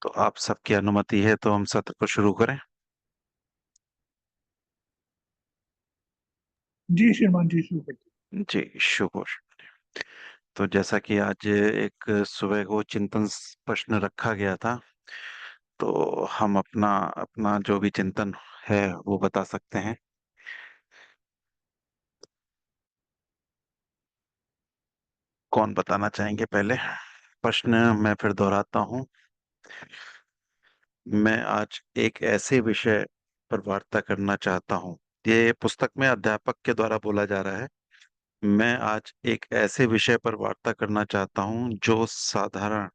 तो आप सबकी अनुमति है तो हम सत्र को शुरू करें। जी श्रीमान जी, शुरू करते जी, शुभ। तो जैसा कि आज एक सुबह को चिंतन प्रश्न रखा गया था, तो हम अपना अपना जो भी चिंतन है वो बता सकते हैं। कौन बताना चाहेंगे पहले? प्रश्न मैं फिर दोहराता हूँ। मैं आज एक ऐसे विषय पर वार्ता करना चाहता हूँ। ये पुस्तक में अध्यापक के द्वारा बोला जा रहा है। मैं आज एक ऐसे विषय पर वार्ता करना चाहता हूँ जो साधारण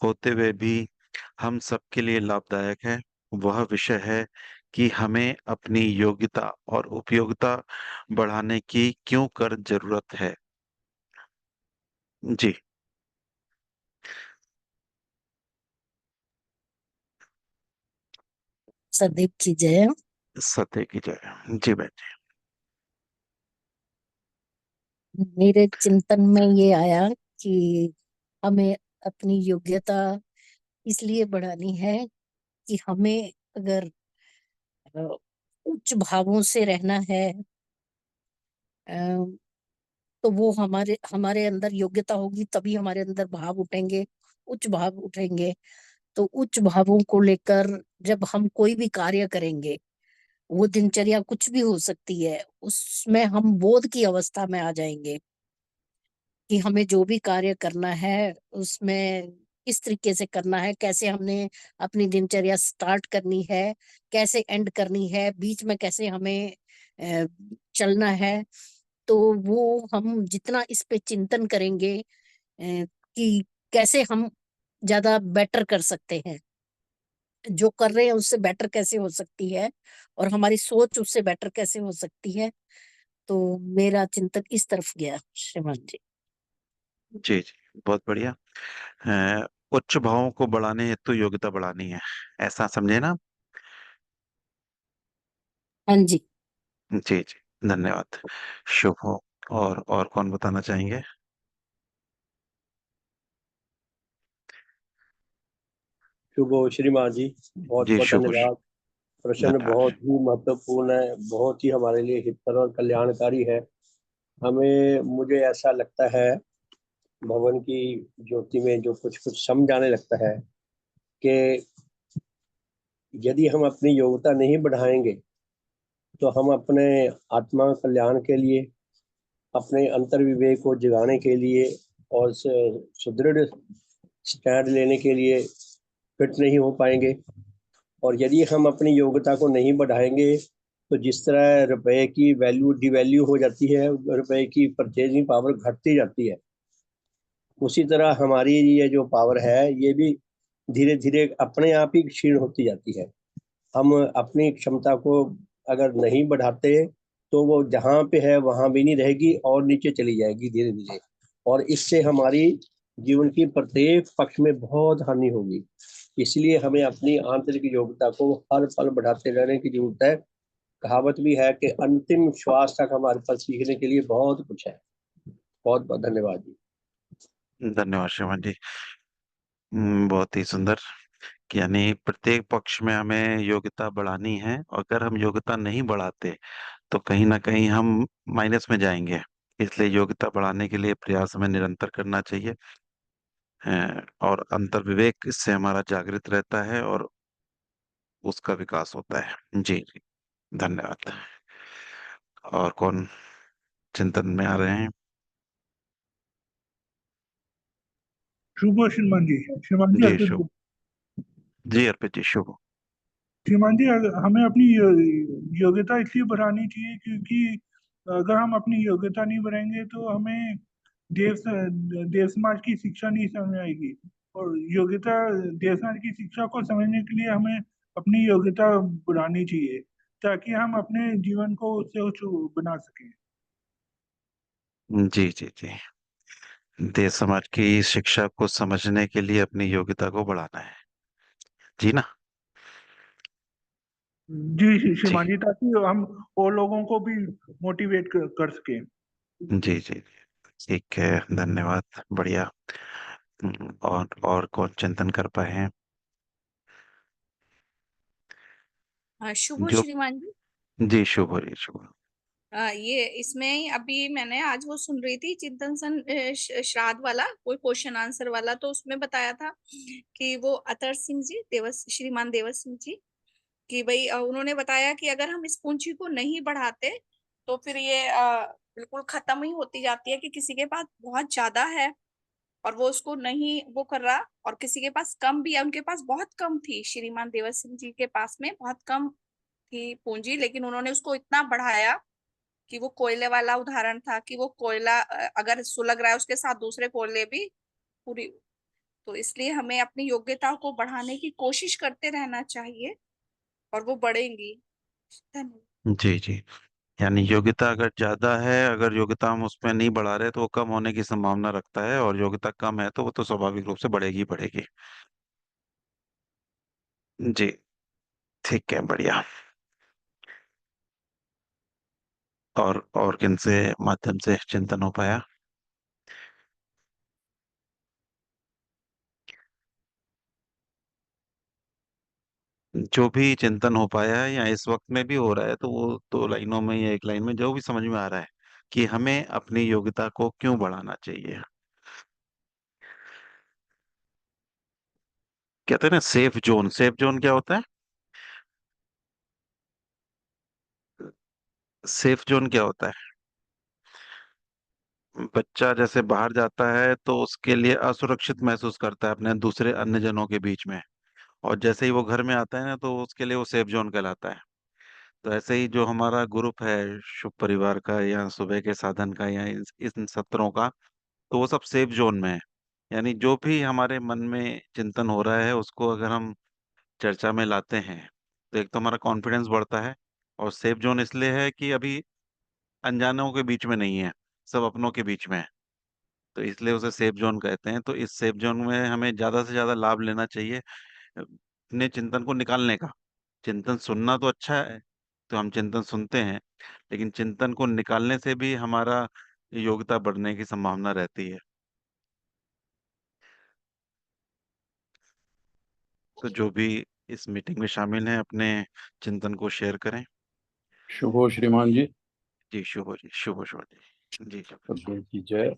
होते हुए भी हम सबके लिए लाभदायक है। वह विषय है कि हमें अपनी योग्यता और उपयोगिता बढ़ाने की क्यों कर जरूरत है। जी। सदैव की जय। सत्य की जय। जी बहन मेरे चिंतन में ये आया कि हमें अपनी योग्यता इसलिए बढ़ानी है कि हमें अगर अ, उच्च भावों से रहना है, अ, तो वो हमारे हमारे अंदर योग्यता होगी, तभी हमारे अंदर भाव उठेंगे, उच्च भाव उठेंगे। तो उच्च भावों को लेकर जब हम कोई भी कार्य करेंगे, वो दिनचर्या कुछ भी हो सकती है, उसमें हम बोध की अवस्था में आ जाएंगे कि हमें जो भी कार्य करना है उसमें किस तरीके से करना है, कैसे हमने अपनी दिनचर्या स्टार्ट करनी है, कैसे एंड करनी है, बीच में कैसे हमें अ, चलना है। तो वो हम जितना इस पे चिंतन करेंगे कि कैसे हम ज्यादा बेटर कर सकते हैं, जो कर रहे हैं उससे बेटर कैसे हो सकती है, और हमारी सोच उससे बेटर कैसे हो सकती है। तो मेरा चिंतन इस तरफ गया श्रीमान जी। जी। जी, बहुत बढ़िया। उच्च भावों को बढ़ाने हेतु योग्यता बढ़ानी है, ऐसा समझे ना? हाँ जी। जी जी, धन्यवाद। शुभ हो। और कौन बताना चाहेंगे? शुभ हो श्रीमान जी, बहुत जी बहुत शुभ। धन्यवाद। प्रश्न धन्यवाद। बहुत ही महत्वपूर्ण है, बहुत ही हमारे लिए हितकर और कल्याणकारी है। हमें मुझे ऐसा लगता है, भवन की ज्योति में जो कुछ कुछ समझ आने लगता है कि यदि हम अपनी योग्यता नहीं बढ़ाएंगे तो हम अपने आत्मा कल्याण के लिए, अपने अंतर विवेक को जगाने के लिए और सुदृढ़ स्टैंड लेने के लिए फिट नहीं हो पाएंगे। और यदि हम अपनी योग्यता को नहीं बढ़ाएंगे तो जिस तरह रुपए की वैल्यू डिवैल्यू हो जाती है, रुपए की परचेजिंग पावर घटती जाती है, उसी तरह हमारी ये जो पावर है ये भी धीरे धीरे अपने आप ही क्षीण होती जाती है। हम अपनी क्षमता को अगर नहीं बढ़ाते तो वो जहाँ पे है वहाँ भी नहीं रहेगी और नीचे चली जाएगी धीरे धीरे। और इससे हमारी जीवन की प्रत्येक पक्ष में बहुत हानि होगी। इसलिए हमें अपनी आंतरिक योग्यता को हर पल बढ़ाते रहने की जरूरत है। कहावत भी है कि अंतिम श्वास तक हमारे पास सीखने के लिए बहुत कुछ है। बहुत बहुत धन्यवाद जी। धन्यवाद श्रीमान जी। बहुत ही सुंदर। कि यानी प्रत्येक पक्ष में हमें योग्यता बढ़ानी है, और अगर हम योग्यता नहीं बढ़ाते तो कहीं ना कहीं हम माइनस में जाएंगे। इसलिए योग्यता बढ़ाने के लिए प्रयास हमें निरंतर करना चाहिए। और अंतर विवेक इससे हमारा जागृत रहता है और उसका विकास होता है। जी जी, धन्यवाद। और कौन चिंतन में आ रहे हैं? शुभ हो श्रीमान जी। श्रीमान जी जी अर्पित। शुभ। जी अर्पित जी, शुभ। श्रीमान जी, हमें अपनी योग्यता इसलिए बढ़ानी चाहिए क्योंकि अगर हम अपनी योग्यता नहीं बढ़ाएंगे तो हमें देव देव समाज की शिक्षा नहीं समझ आएगी। और योग्यता देव समाज की शिक्षा को समझने के लिए हमें अपनी योग्यता बढ़ानी चाहिए, ताकि हम अपने जीवन को उससे उच्च बना सकें। जी जी जी। देश समाज की शिक्षा को समझने के लिए अपनी योग्यता को बढ़ाना है। जी ना? जी जी श्रीमान जी, ताकि हम और लोगों को भी मोटिवेट कर सकें। जी जी। ठीक है, धन्यवाद। बढ़िया। और कौन चिंतन कर पाए हैं? शुभ हो जो श्रीमान जी। जी शुभ हो रही शुभ हो। ये इसमें ही अभी मैंने आज वो सुन रही थी चिंतन सन श्राद्ध वाला कोई क्वेश्चन आंसर वाला, तो उसमें बताया था कि वो अतर सिंह जी श्रीमान देवर सिंह जी कि भाई उन्होंने बताया कि अगर हम इस पूंजी को नहीं बढ़ाते तो फिर ये बिल्कुल खत्म ही होती जाती है, कि किसी के पास बहुत ज्यादा है और वो उसको नहीं वो कर रहा, और किसी के पास कम भी है। उनके पास बहुत कम थी, श्रीमान देवर सिंह जी के पास में बहुत कम थी पूंजी, लेकिन उन्होंने उसको इतना बढ़ाया कि वो कोयले वाला उदाहरण था कि वो कोयला अगर सुलग रहा है उसके साथ दूसरे कोयले भी पूरी। तो इसलिए हमें अपनी योग्यता को बढ़ाने की कोशिश करते रहना चाहिए और वो बढ़ेंगी। धन्यवाद। जी जी। यानी योग्यता अगर ज्यादा है, अगर योग्यता हम उसमें नहीं बढ़ा रहे तो वो कम होने की संभावना रखता है, और योग्यता कम है तो वो तो स्वाभाविक रूप से बढ़ेगी ही बढ़ेगी। जी। ठीक है, बढ़िया। और किन से माध्यम से चिंतन हो पाया? जो भी चिंतन हो पाया है या इस वक्त में भी हो रहा है, तो वो दो लाइनों में या एक लाइन में जो भी समझ में आ रहा है कि हमें अपनी योग्यता को क्यों बढ़ाना चाहिए। कहते हैं ना सेफ जोन, सेफ जोन क्या होता है? सेफ जोन क्या होता है? बच्चा जैसे बाहर जाता है तो उसके लिए असुरक्षित महसूस करता है अपने दूसरे अन्य जनों के बीच में, और जैसे ही वो घर में आता है ना तो उसके लिए वो सेफ जोन कहलाता है। तो ऐसे ही जो हमारा ग्रुप है शुभ परिवार का, या सुबह के साधन का, या इन सत्रों का, तो वो सब सेफ जोन में है। यानी जो भी हमारे मन में चिंतन हो रहा है उसको अगर हम चर्चा में लाते हैं तो एक तो हमारा कॉन्फिडेंस बढ़ता है, और सेफ जोन इसलिए है कि अभी अनजानों के बीच में नहीं है, सब अपनों के बीच में है, तो इसलिए उसे सेफ जोन कहते हैं। तो इस सेफ जोन में हमें ज्यादा से ज्यादा लाभ लेना चाहिए अपने चिंतन को निकालने का। चिंतन सुनना तो अच्छा है, तो हम चिंतन सुनते हैं, लेकिन चिंतन को निकालने से भी हमारा योग्यता बढ़ने की संभावना रहती है। तो जो भी इस मीटिंग में शामिल हैं अपने चिंतन को शेयर करें। शुभ हो श्रीमान जी। जी शुभ हो जी, शुभ हो, शुभ हो जी। जी शुभ। सद्गुरु की जय।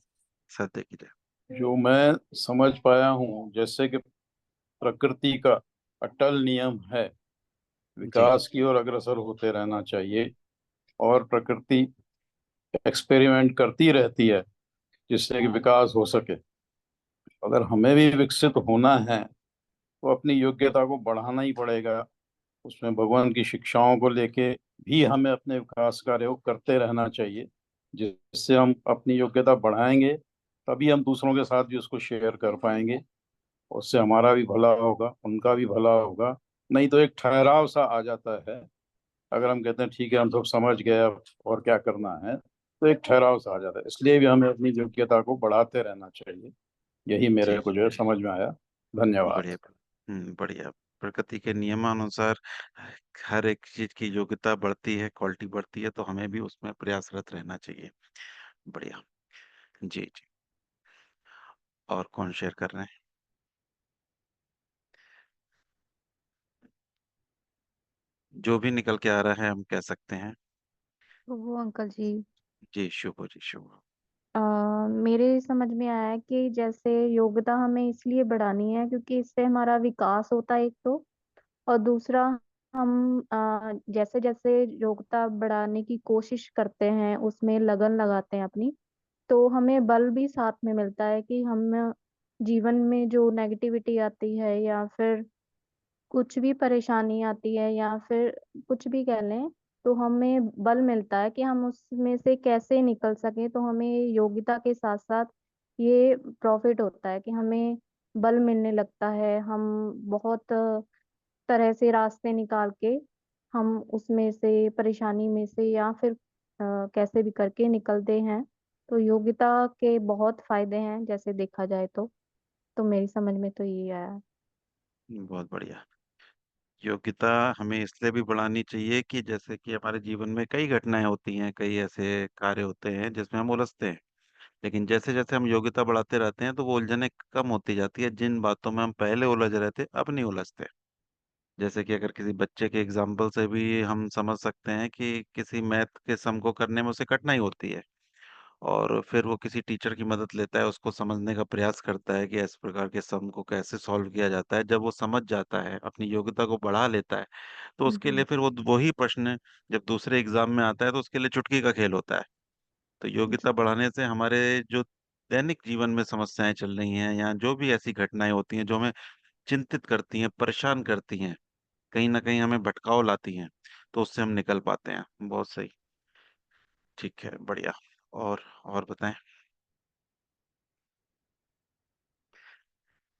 सत्य की जय। जो मैं समझ पाया हूँ, जैसे कि प्रकृति का अटल नियम है, जी विकास की ओर अग्रसर होते रहना चाहिए, और प्रकृति एक्सपेरिमेंट करती रहती है जिससे कि विकास हो सके। अगर हमें भी विकसित होना है तो अपनी योग्यता को बढ़ाना ही पड़ेगा। उसमें भगवान की शिक्षाओं को लेके भी हमें अपने विकास कार्यों को करते रहना चाहिए, जिससे हम अपनी योग्यता बढ़ाएंगे, तभी हम दूसरों के साथ भी उसको शेयर कर पाएंगे। उससे हमारा भी भला होगा, उनका भी भला होगा। नहीं तो एक ठहराव सा आ जाता है। अगर हम कहते हैं ठीक है हम सब समझ गए अब और क्या करना है, तो एक ठहराव सा आ जाता है। इसलिए भी हमें अपनी योग्यता को बढ़ाते रहना चाहिए। यही मेरे जी को जो है समझ में आया। धन्यवाद। बढ़िया। बढ़िया। प्रकृति के नियमानुसार हर एक चीज की योग्यता बढ़ती है, क्वालिटी बढ़ती है, तो हमें भी उसमें प्रयासरत रहना चाहिए। बढ़िया। जी जी। और कौन शेयर कर रहे हैं? जो भी निकल के आ रहा है हम कह सकते हैं। वो अंकल जी, जी शुभ हो जी, शुभ हो। अ, मेरे समझ में आया कि जैसे योग्यता हमें इसलिए बढ़ानी है क्योंकि इससे हमारा विकास होता है एक तो, और दूसरा हम जैसे जैसे योग्यता बढ़ाने की कोशिश करते हैं, उसमें लगन लगाते हैं अपनी, तो हमें बल भी साथ में मिलता है कि हम जीवन में जो नेगेटिविटी आती है या फिर कुछ भी परेशानी आती है या फिर कुछ भी कह लें, तो हमें बल मिलता है कि हम उसमें से कैसे निकल सकें। तो हमें योग्यता के साथ साथ ये प्रॉफिट होता है कि हमें बल मिलने लगता है। हम बहुत तरह से रास्ते निकाल के हम उसमें से परेशानी में से या फिर कैसे भी करके निकलते हैं। तो योग्यता के बहुत फायदे हैं जैसे देखा जाए तो मेरी समझ में तो यही आया। बहुत बढ़िया। योग्यता हमें इसलिए भी बढ़ानी चाहिए कि जैसे कि हमारे जीवन में कई घटनाएं होती हैं, कई ऐसे कार्य होते हैं जिसमें हम उलझते हैं, लेकिन जैसे जैसे हम योग्यता बढ़ाते रहते हैं तो वो उलझने कम होती जाती है। जिन बातों में हम पहले उलझ रहे थे अब नहीं उलझते। जैसे कि अगर किसी बच्चे के एग्जाम्पल से भी हम समझ सकते हैं कि किसी मैथ के सम को करने में उसे कठिनाई होती है, और फिर वो किसी टीचर की मदद लेता है, उसको समझने का प्रयास करता है कि इस प्रकार के सम को कैसे सॉल्व किया जाता है। जब वो समझ जाता है, अपनी योग्यता को बढ़ा लेता है, तो उसके लिए फिर वो वही प्रश्न जब दूसरे एग्जाम में आता है तो उसके लिए चुटकी का खेल होता है। तो योग्यता बढ़ाने से हमारे जो दैनिक जीवन में समस्याएं चल रही हैं, या जो भी ऐसी घटनाएं होती हैं जो हमें चिंतित करती हैं, परेशान करती हैं, कहीं ना कहीं हमें भटकाव लाती हैं, तो उससे हम निकल पाते हैं। बहुत सही। ठीक है, बढ़िया। और बताएं।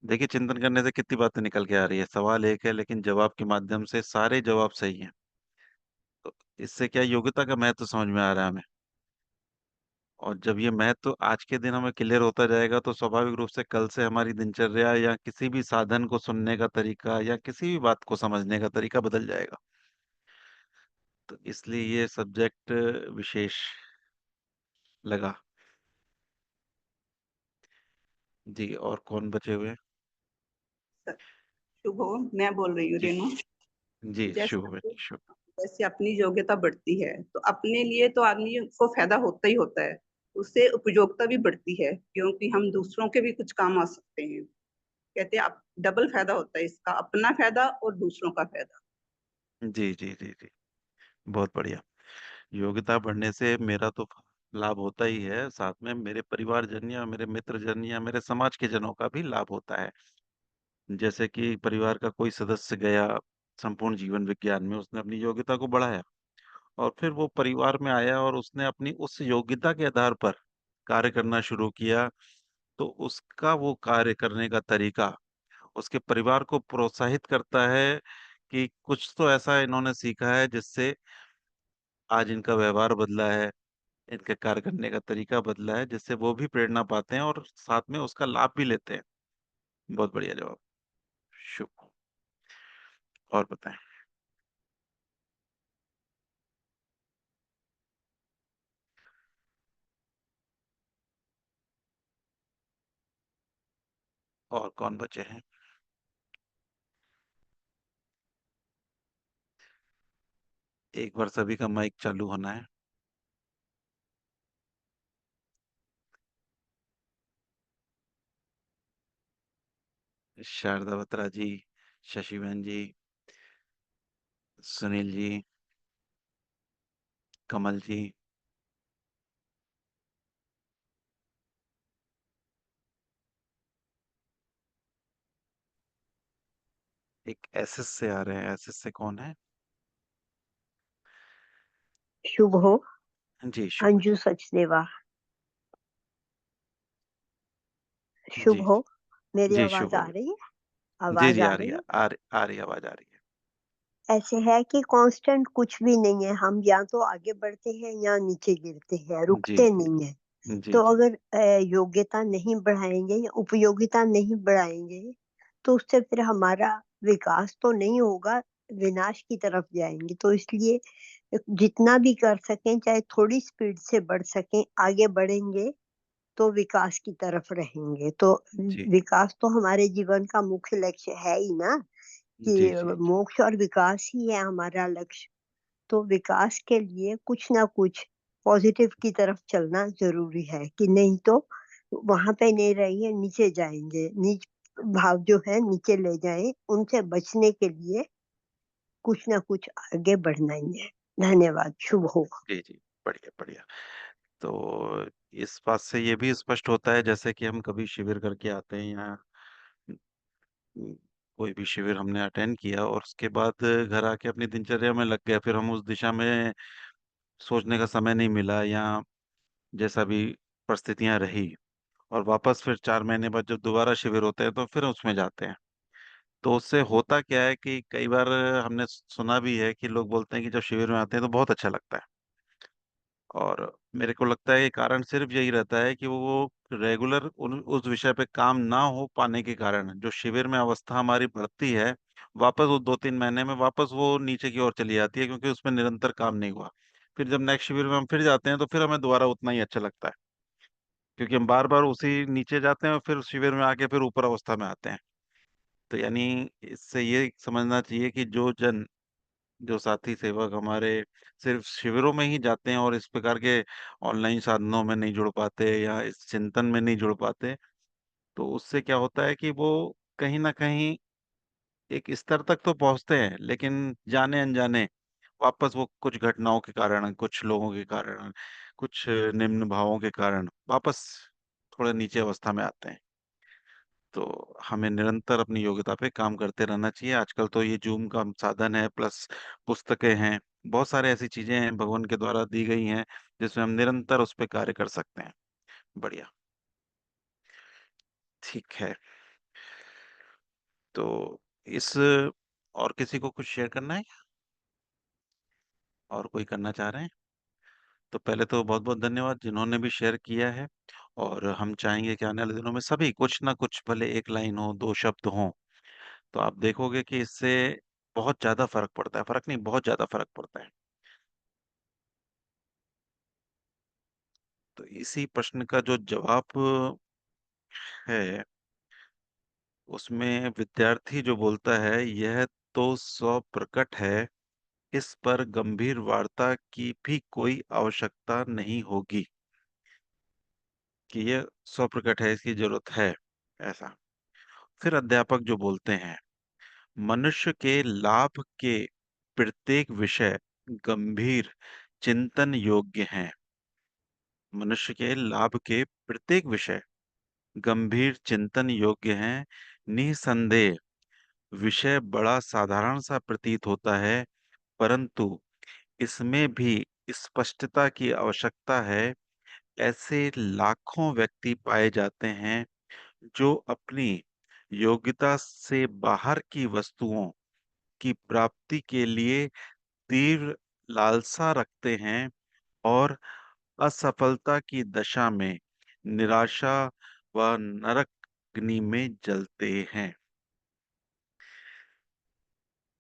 देखिए, चिंतन करने से कितनी बातें निकल के आ रही है। सवाल एक है, लेकिन जवाब के माध्यम से सारे जवाब सही हैं। तो इससे क्या योग्यता का महत्व समझ में आ रहा है हमें। और जब ये महत्व आज के दिन हमें क्लियर होता जाएगा, तो स्वाभाविक रूप से कल से हमारी दिनचर्या या किसी भी साधन को सुनने का तरीका या किसी भी बात को समझने का तरीका बदल जाएगा। तो इसलिए ये सब्जेक्ट विशेष लगा। जी, और कौन बचे हुए हैं? शुभ हो, मैं बोल रही हूँ जी। रेनू। जी, शुभ है, जैसे शुभ। जैसे अपनी योग्यता बढ़ती है तो अपने लिए तो आदमी को फायदा होता ही होता है, उससे उपयोगिता भी बढ़ती है क्योंकि हम दूसरों के भी कुछ काम आ सकते हैं। कहते हैं डबल फायदा होता है इसका, अपना फायदा और दूसरों का फायदा। जी जी जी जी, बहुत बढ़िया। योग्यता बढ़ने से मेरा तो लाभ होता ही है, साथ में मेरे परिवारजन या मेरे मित्रजन या मेरे समाज के जनों का भी लाभ होता है। जैसे कि परिवार का कोई सदस्य गया संपूर्ण जीवन विज्ञान में, उसने अपनी योग्यता को बढ़ाया, और फिर वो परिवार में आया और उसने अपनी उस योग्यता के आधार पर कार्य करना शुरू किया। तो उसका वो कार्य करने का तरीका उसके परिवार को प्रोत्साहित करता है कि कुछ तो ऐसा इन्होंने सीखा है जिससे आज इनका व्यवहार बदला है, इनके कार्य करने का तरीका बदला है, जिससे वो भी प्रेरणा पाते हैं और साथ में उसका लाभ भी लेते हैं। बहुत बढ़िया जवाब। शुभ। और बताएं। और कौन बचे हैं? एक बार सभी का माइक चालू होना है। शारदा बत्रा जी, शशि बहन जी, सुनील जी, कमल जी। एक एसएस से आ रहे हैं, एसएस से कौन है? शुभ हो। जी, शुभ। अंजू सचदेवा। शुभ जी हो। मेरी जी, शुभ आवाज हो आ गया। रही है? जी आवाज जी, आ आ रही रही है, है? आ रही आवाज आ रही ऐसे है कि कांस्टेंट कुछ भी नहीं है, हम या तो आगे बढ़ते हैं या नीचे गिरते हैं, है। जी रुकते जी नहीं है। जी तो जी अगर योग्यता नहीं बढ़ाएंगे या उपयोगिता नहीं बढ़ाएंगे तो उससे फिर हमारा विकास तो नहीं होगा, विनाश की तरफ जाएंगे। तो इसलिए जितना भी कर सकें, चाहे थोड़ी स्पीड से बढ़ सकें, आगे बढ़ेंगे तो विकास की तरफ रहेंगे। तो जी विकास तो हमारे जीवन का मुख्य लक्ष्य है ही ना, कि जी जी जी मोक्ष और विकास ही है हमारा लक्ष्य। तो विकास के लिए कुछ ना कुछ पॉजिटिव की तरफ चलना जरूरी है, कि नहीं तो वहां पे नहीं रहेंगे, नीचे जाएंगे। नीच भाव जो है नीचे ले जाए, उनसे बचने के लिए कुछ ना कुछ आगे बढ़ना ही है। धन्यवाद। शुभ हो। जी जी, बढ़िया बढ़िया। तो इस बात से ये भी स्पष्ट होता है, जैसे कि हम कभी शिविर करके आते हैं, या कोई भी शिविर हमने अटेंड किया और उसके बाद घर आके अपनी दिनचर्या में लग गया, फिर हम उस दिशा में सोचने का समय नहीं मिला, या जैसा भी परिस्थितियां रही, और वापस फिर 4 महीने बाद जब दोबारा शिविर होते हैं तो फिर उसमें जाते हैं। तो उससे होता क्या है कि कई बार हमने सुना भी है कि लोग बोलते हैं कि जब शिविर में आते हैं तो बहुत अच्छा लगता है। और मेरे को लगता है कि कारण सिर्फ यही रहता है कि वो रेगुलर उस विषय पे काम ना हो पाने के कारण जो शिविर में अवस्था हमारी बढ़ती है, वापस वो 2-3 महीने में वापस वो नीचे की ओर चली जाती है, क्योंकि उसमें निरंतर काम नहीं हुआ। फिर जब नेक्स्ट शिविर में हम फिर जाते हैं तो फिर हमें दोबारा उतना ही अच्छा लगता है, क्योंकि हम बार बार उसी नीचे जाते हैं और फिर शिविर में आके फिर ऊपर अवस्था में आते हैं। तो यानी इससे ये समझना चाहिए कि जो साथी सेवक हमारे सिर्फ शिविरों में ही जाते हैं और इस प्रकार के ऑनलाइन साधनों में नहीं जुड़ पाते या इस चिंतन में नहीं जुड़ पाते, तो उससे क्या होता है कि वो कहीं ना कहीं एक स्तर तक तो पहुंचते हैं, लेकिन जाने अनजाने वापस वो कुछ घटनाओं के कारण, कुछ लोगों के कारण, कुछ निम्न भावों के कारण वापस थोड़े नीचे अवस्था में आते हैं। तो हमें निरंतर अपनी योग्यता पे काम करते रहना चाहिए। आजकल तो ये जूम का साधन है, प्लस पुस्तकें हैं, बहुत सारे ऐसी चीजें हैं भगवान के द्वारा दी गई हैं जिसमें हम निरंतर उस पे कार्य कर सकते हैं। बढ़िया। ठीक है। तो इस और किसी को कुछ शेयर करना है, और कोई करना चाह रहे हैं? तो पहले तो बहुत बहुत धन्यवाद जिन्होंने भी शेयर किया है। और हम चाहेंगे कि आने वाले दिनों में सभी कुछ ना कुछ, भले एक लाइन हो, दो शब्द हो, तो आप देखोगे कि इससे बहुत ज्यादा फर्क पड़ता है। फर्क नहीं, बहुत ज्यादा फर्क पड़ता है। तो इसी प्रश्न का जो जवाब है, उसमें विद्यार्थी जो बोलता है, यह तो स्व प्रकट है, इस पर गंभीर वार्ता की भी कोई आवश्यकता नहीं होगी, कि यह स्व प्रकट है, इसकी जरूरत है, ऐसा। फिर अध्यापक जो बोलते हैं, मनुष्य के लाभ के प्रत्येक विषय गंभीर चिंतन योग्य हैं। मनुष्य के लाभ के प्रत्येक विषय गंभीर चिंतन योग्य हैं। निसंदेह विषय बड़ा साधारण सा प्रतीत होता है, परंतु इसमें भी स्पष्टता की आवश्यकता है। ऐसे लाखों व्यक्ति पाए जाते हैं जो अपनी योग्यता से बाहर की वस्तुओं की प्राप्ति के लिए तीव्र लालसा रखते हैं और असफलता की दशा में निराशा व नरक अग्नि में जलते हैं।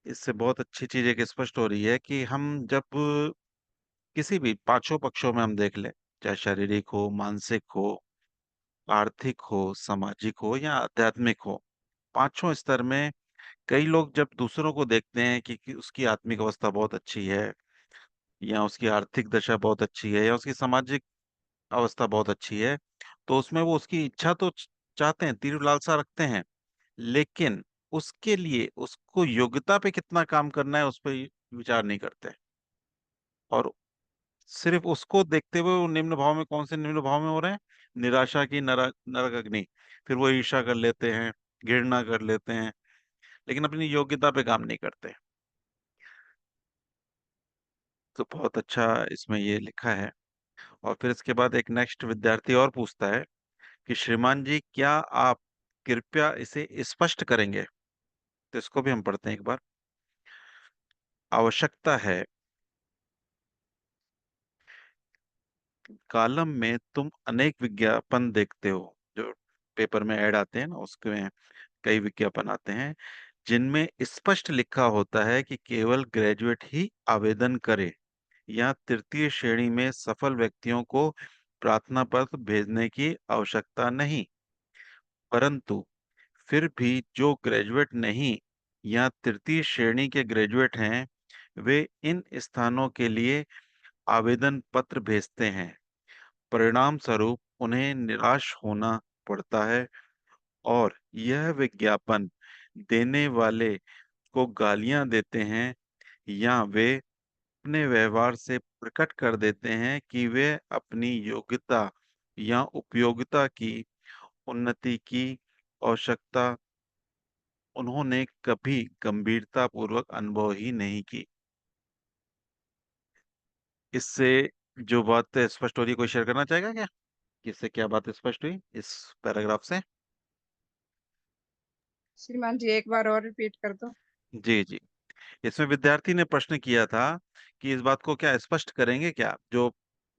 इससे बहुत अच्छी चीज एक स्पष्ट हो रही है कि हम जब किसी भी पांचों पक्षों में हम देख लें, चाहे शारीरिक हो, मानसिक हो, आर्थिक हो, सामाजिक हो या आध्यात्मिक हो, पांचों स्तर में कई लोग जब दूसरों को देखते हैं कि उसकी आत्मिक अवस्था बहुत अच्छी है, या उसकी आर्थिक दशा बहुत अच्छी है, या उसकी सामाजिक अवस्था बहुत अच्छी है, तो उसमें वो उसकी इच्छा तो चाहते हैं, तीव्र लालसा रखते हैं, लेकिन उसके लिए उसको योग्यता पे कितना काम करना है उस पर विचार नहीं करते। और सिर्फ उसको देखते हुए वो निम्न भाव में, कौन से निम्न भाव में हो रहे हैं? निराशा की नरक नरक अग्नि। फिर वो ईर्ष्या कर लेते हैं, घृणा कर लेते हैं, लेकिन अपनी योग्यता पे काम नहीं करते। तो बहुत अच्छा इसमें ये लिखा है। और फिर इसके बाद एक नेक्स्ट विद्यार्थी और पूछता है कि श्रीमान जी, क्या आप कृपया इसे स्पष्ट करेंगे? तो इसको भी हम पढ़ते हैं एक बार। आवश्यकता है, कॉलम में तुम अनेक विज्ञापन देखते हो, जो पेपर में ऐड आते हैं ना, उसमें कई विज्ञापन आते हैं जिनमें स्पष्ट लिखा होता है कि केवल ग्रेजुएट ही आवेदन करे, या तृतीय श्रेणी में सफल व्यक्तियों को प्रार्थना पत्र भेजने की आवश्यकता नहीं। परंतु फिर भी जो ग्रेजुएट नहीं या तृतीय श्रेणी के ग्रेजुएट हैं, वे इन स्थानों के लिए आवेदन पत्र भेजते हैं। परिणाम स्वरूप उन्हें निराश होना पड़ता है, और यह विज्ञापन देने वाले को गालियां देते हैं, या वे अपने व्यवहार से प्रकट कर देते हैं कि वे अपनी योग्यता या उपयोगिता की उन्नति की आवश्यकता उन्होंने कभी गंभीरता पूर्वक अनुभव ही नहीं की। इससे जो बात स्पष्ट हो रही है, कोई शेयर करना चाहेगा क्या कि इससे क्या बात स्पष्ट हुई इस पैराग्राफ से? श्रीमान जी एक बार और रिपीट कर दो। जी जी। इसमें विद्यार्थी ने प्रश्न किया था कि इस बात को क्या स्पष्ट करेंगे क्या? जो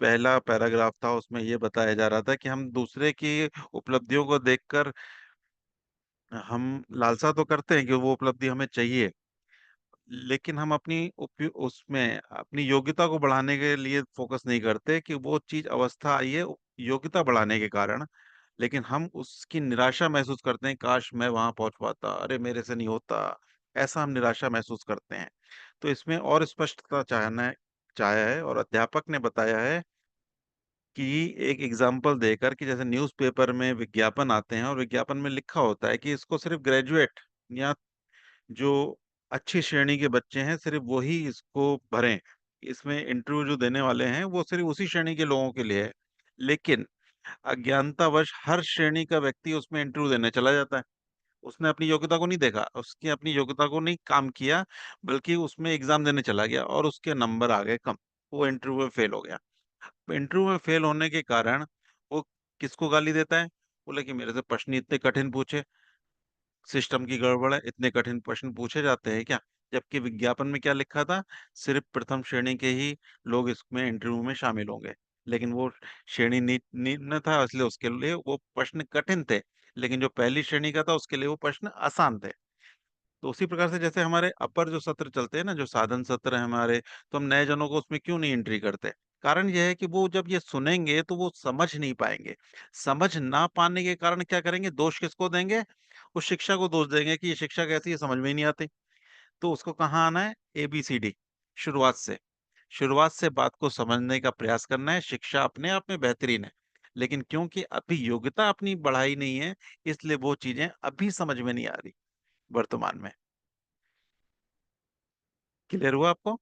पहला पैराग्राफ था उसमें ये बताया जा रहा था कि हम दूसरे की उपलब्धियों को देखकर हम लालसा तो करते हैं कि वो उपलब्धि हमें चाहिए, लेकिन हम उसमें अपनी योग्यता को बढ़ाने के लिए फोकस नहीं करते कि वो चीज अवस्था आई है योग्यता बढ़ाने के कारण, लेकिन हम उसकी निराशा महसूस करते हैं, काश मैं वहां पहुंच पाता, अरे मेरे से नहीं होता, ऐसा हम निराशा महसूस करते हैं। तो इसमें और स्पष्टता चाहा है और अध्यापक ने बताया है कि एक एग्जाम्पल देकर कि जैसे न्यूज़पेपर में विज्ञापन आते हैं और विज्ञापन में लिखा होता है कि इसको सिर्फ ग्रेजुएट या जो अच्छी श्रेणी के बच्चे हैं सिर्फ वही इसको भरें, इसमें इंटरव्यू जो देने वाले हैं वो सिर्फ उसी श्रेणी के लोगों के लिए है। लेकिन अज्ञानतावश हर श्रेणी का व्यक्ति उसमें इंटरव्यू देने चला जाता है। उसने अपनी योग्यता को नहीं देखा, उसकी अपनी योग्यता को नहीं काम किया, बल्कि उसमें एग्जाम देने चला गया और उसके नंबर आ गए कम, वो इंटरव्यू में फेल हो गया। इंटरव्यू में फेल होने के कारण वो किसको गाली देता है? बोले कि मेरे से प्रश्न इतने कठिन पूछे, सिस्टम की गड़बड़ है, इतने कठिन प्रश्न पूछे जाते हैं क्या? जबकि विज्ञापन में क्या लिखा था? सिर्फ प्रथम श्रेणी के ही लोग इसमें इंटरव्यू में शामिल होंगे। लेकिन वो श्रेणी निम्न था, इसलिए उसके लिए वो प्रश्न कठिन थे। लेकिन जो पहली श्रेणी का था उसके लिए वो प्रश्न आसान थे। तो उसी प्रकार से जैसे हमारे अपर जो सत्र चलते हैं ना, जो साधन सत्र है हमारे, तो हम नए जनों को उसमें क्यों नहीं एंट्री करते? कारण यह है कि वो जब ये सुनेंगे तो वो समझ नहीं पाएंगे। समझ ना पाने के कारण क्या करेंगे? दोष किसको देंगे? उस शिक्षा को दोष देंगे कि ये शिक्षा कैसी है, समझ में ही नहीं आती। तो उसको कहाँ आना है? ABCD, शुरुआत से। शुरुआत से बात को समझने का प्रयास करना है। शिक्षा अपने आप में बेहतरीन है, लेकिन क्योंकि अभी योग्यता अपनी बढ़ाई नहीं है, इसलिए वो चीजें अभी समझ में नहीं आ रही वर्तमान में। क्लियर हुआ आपको?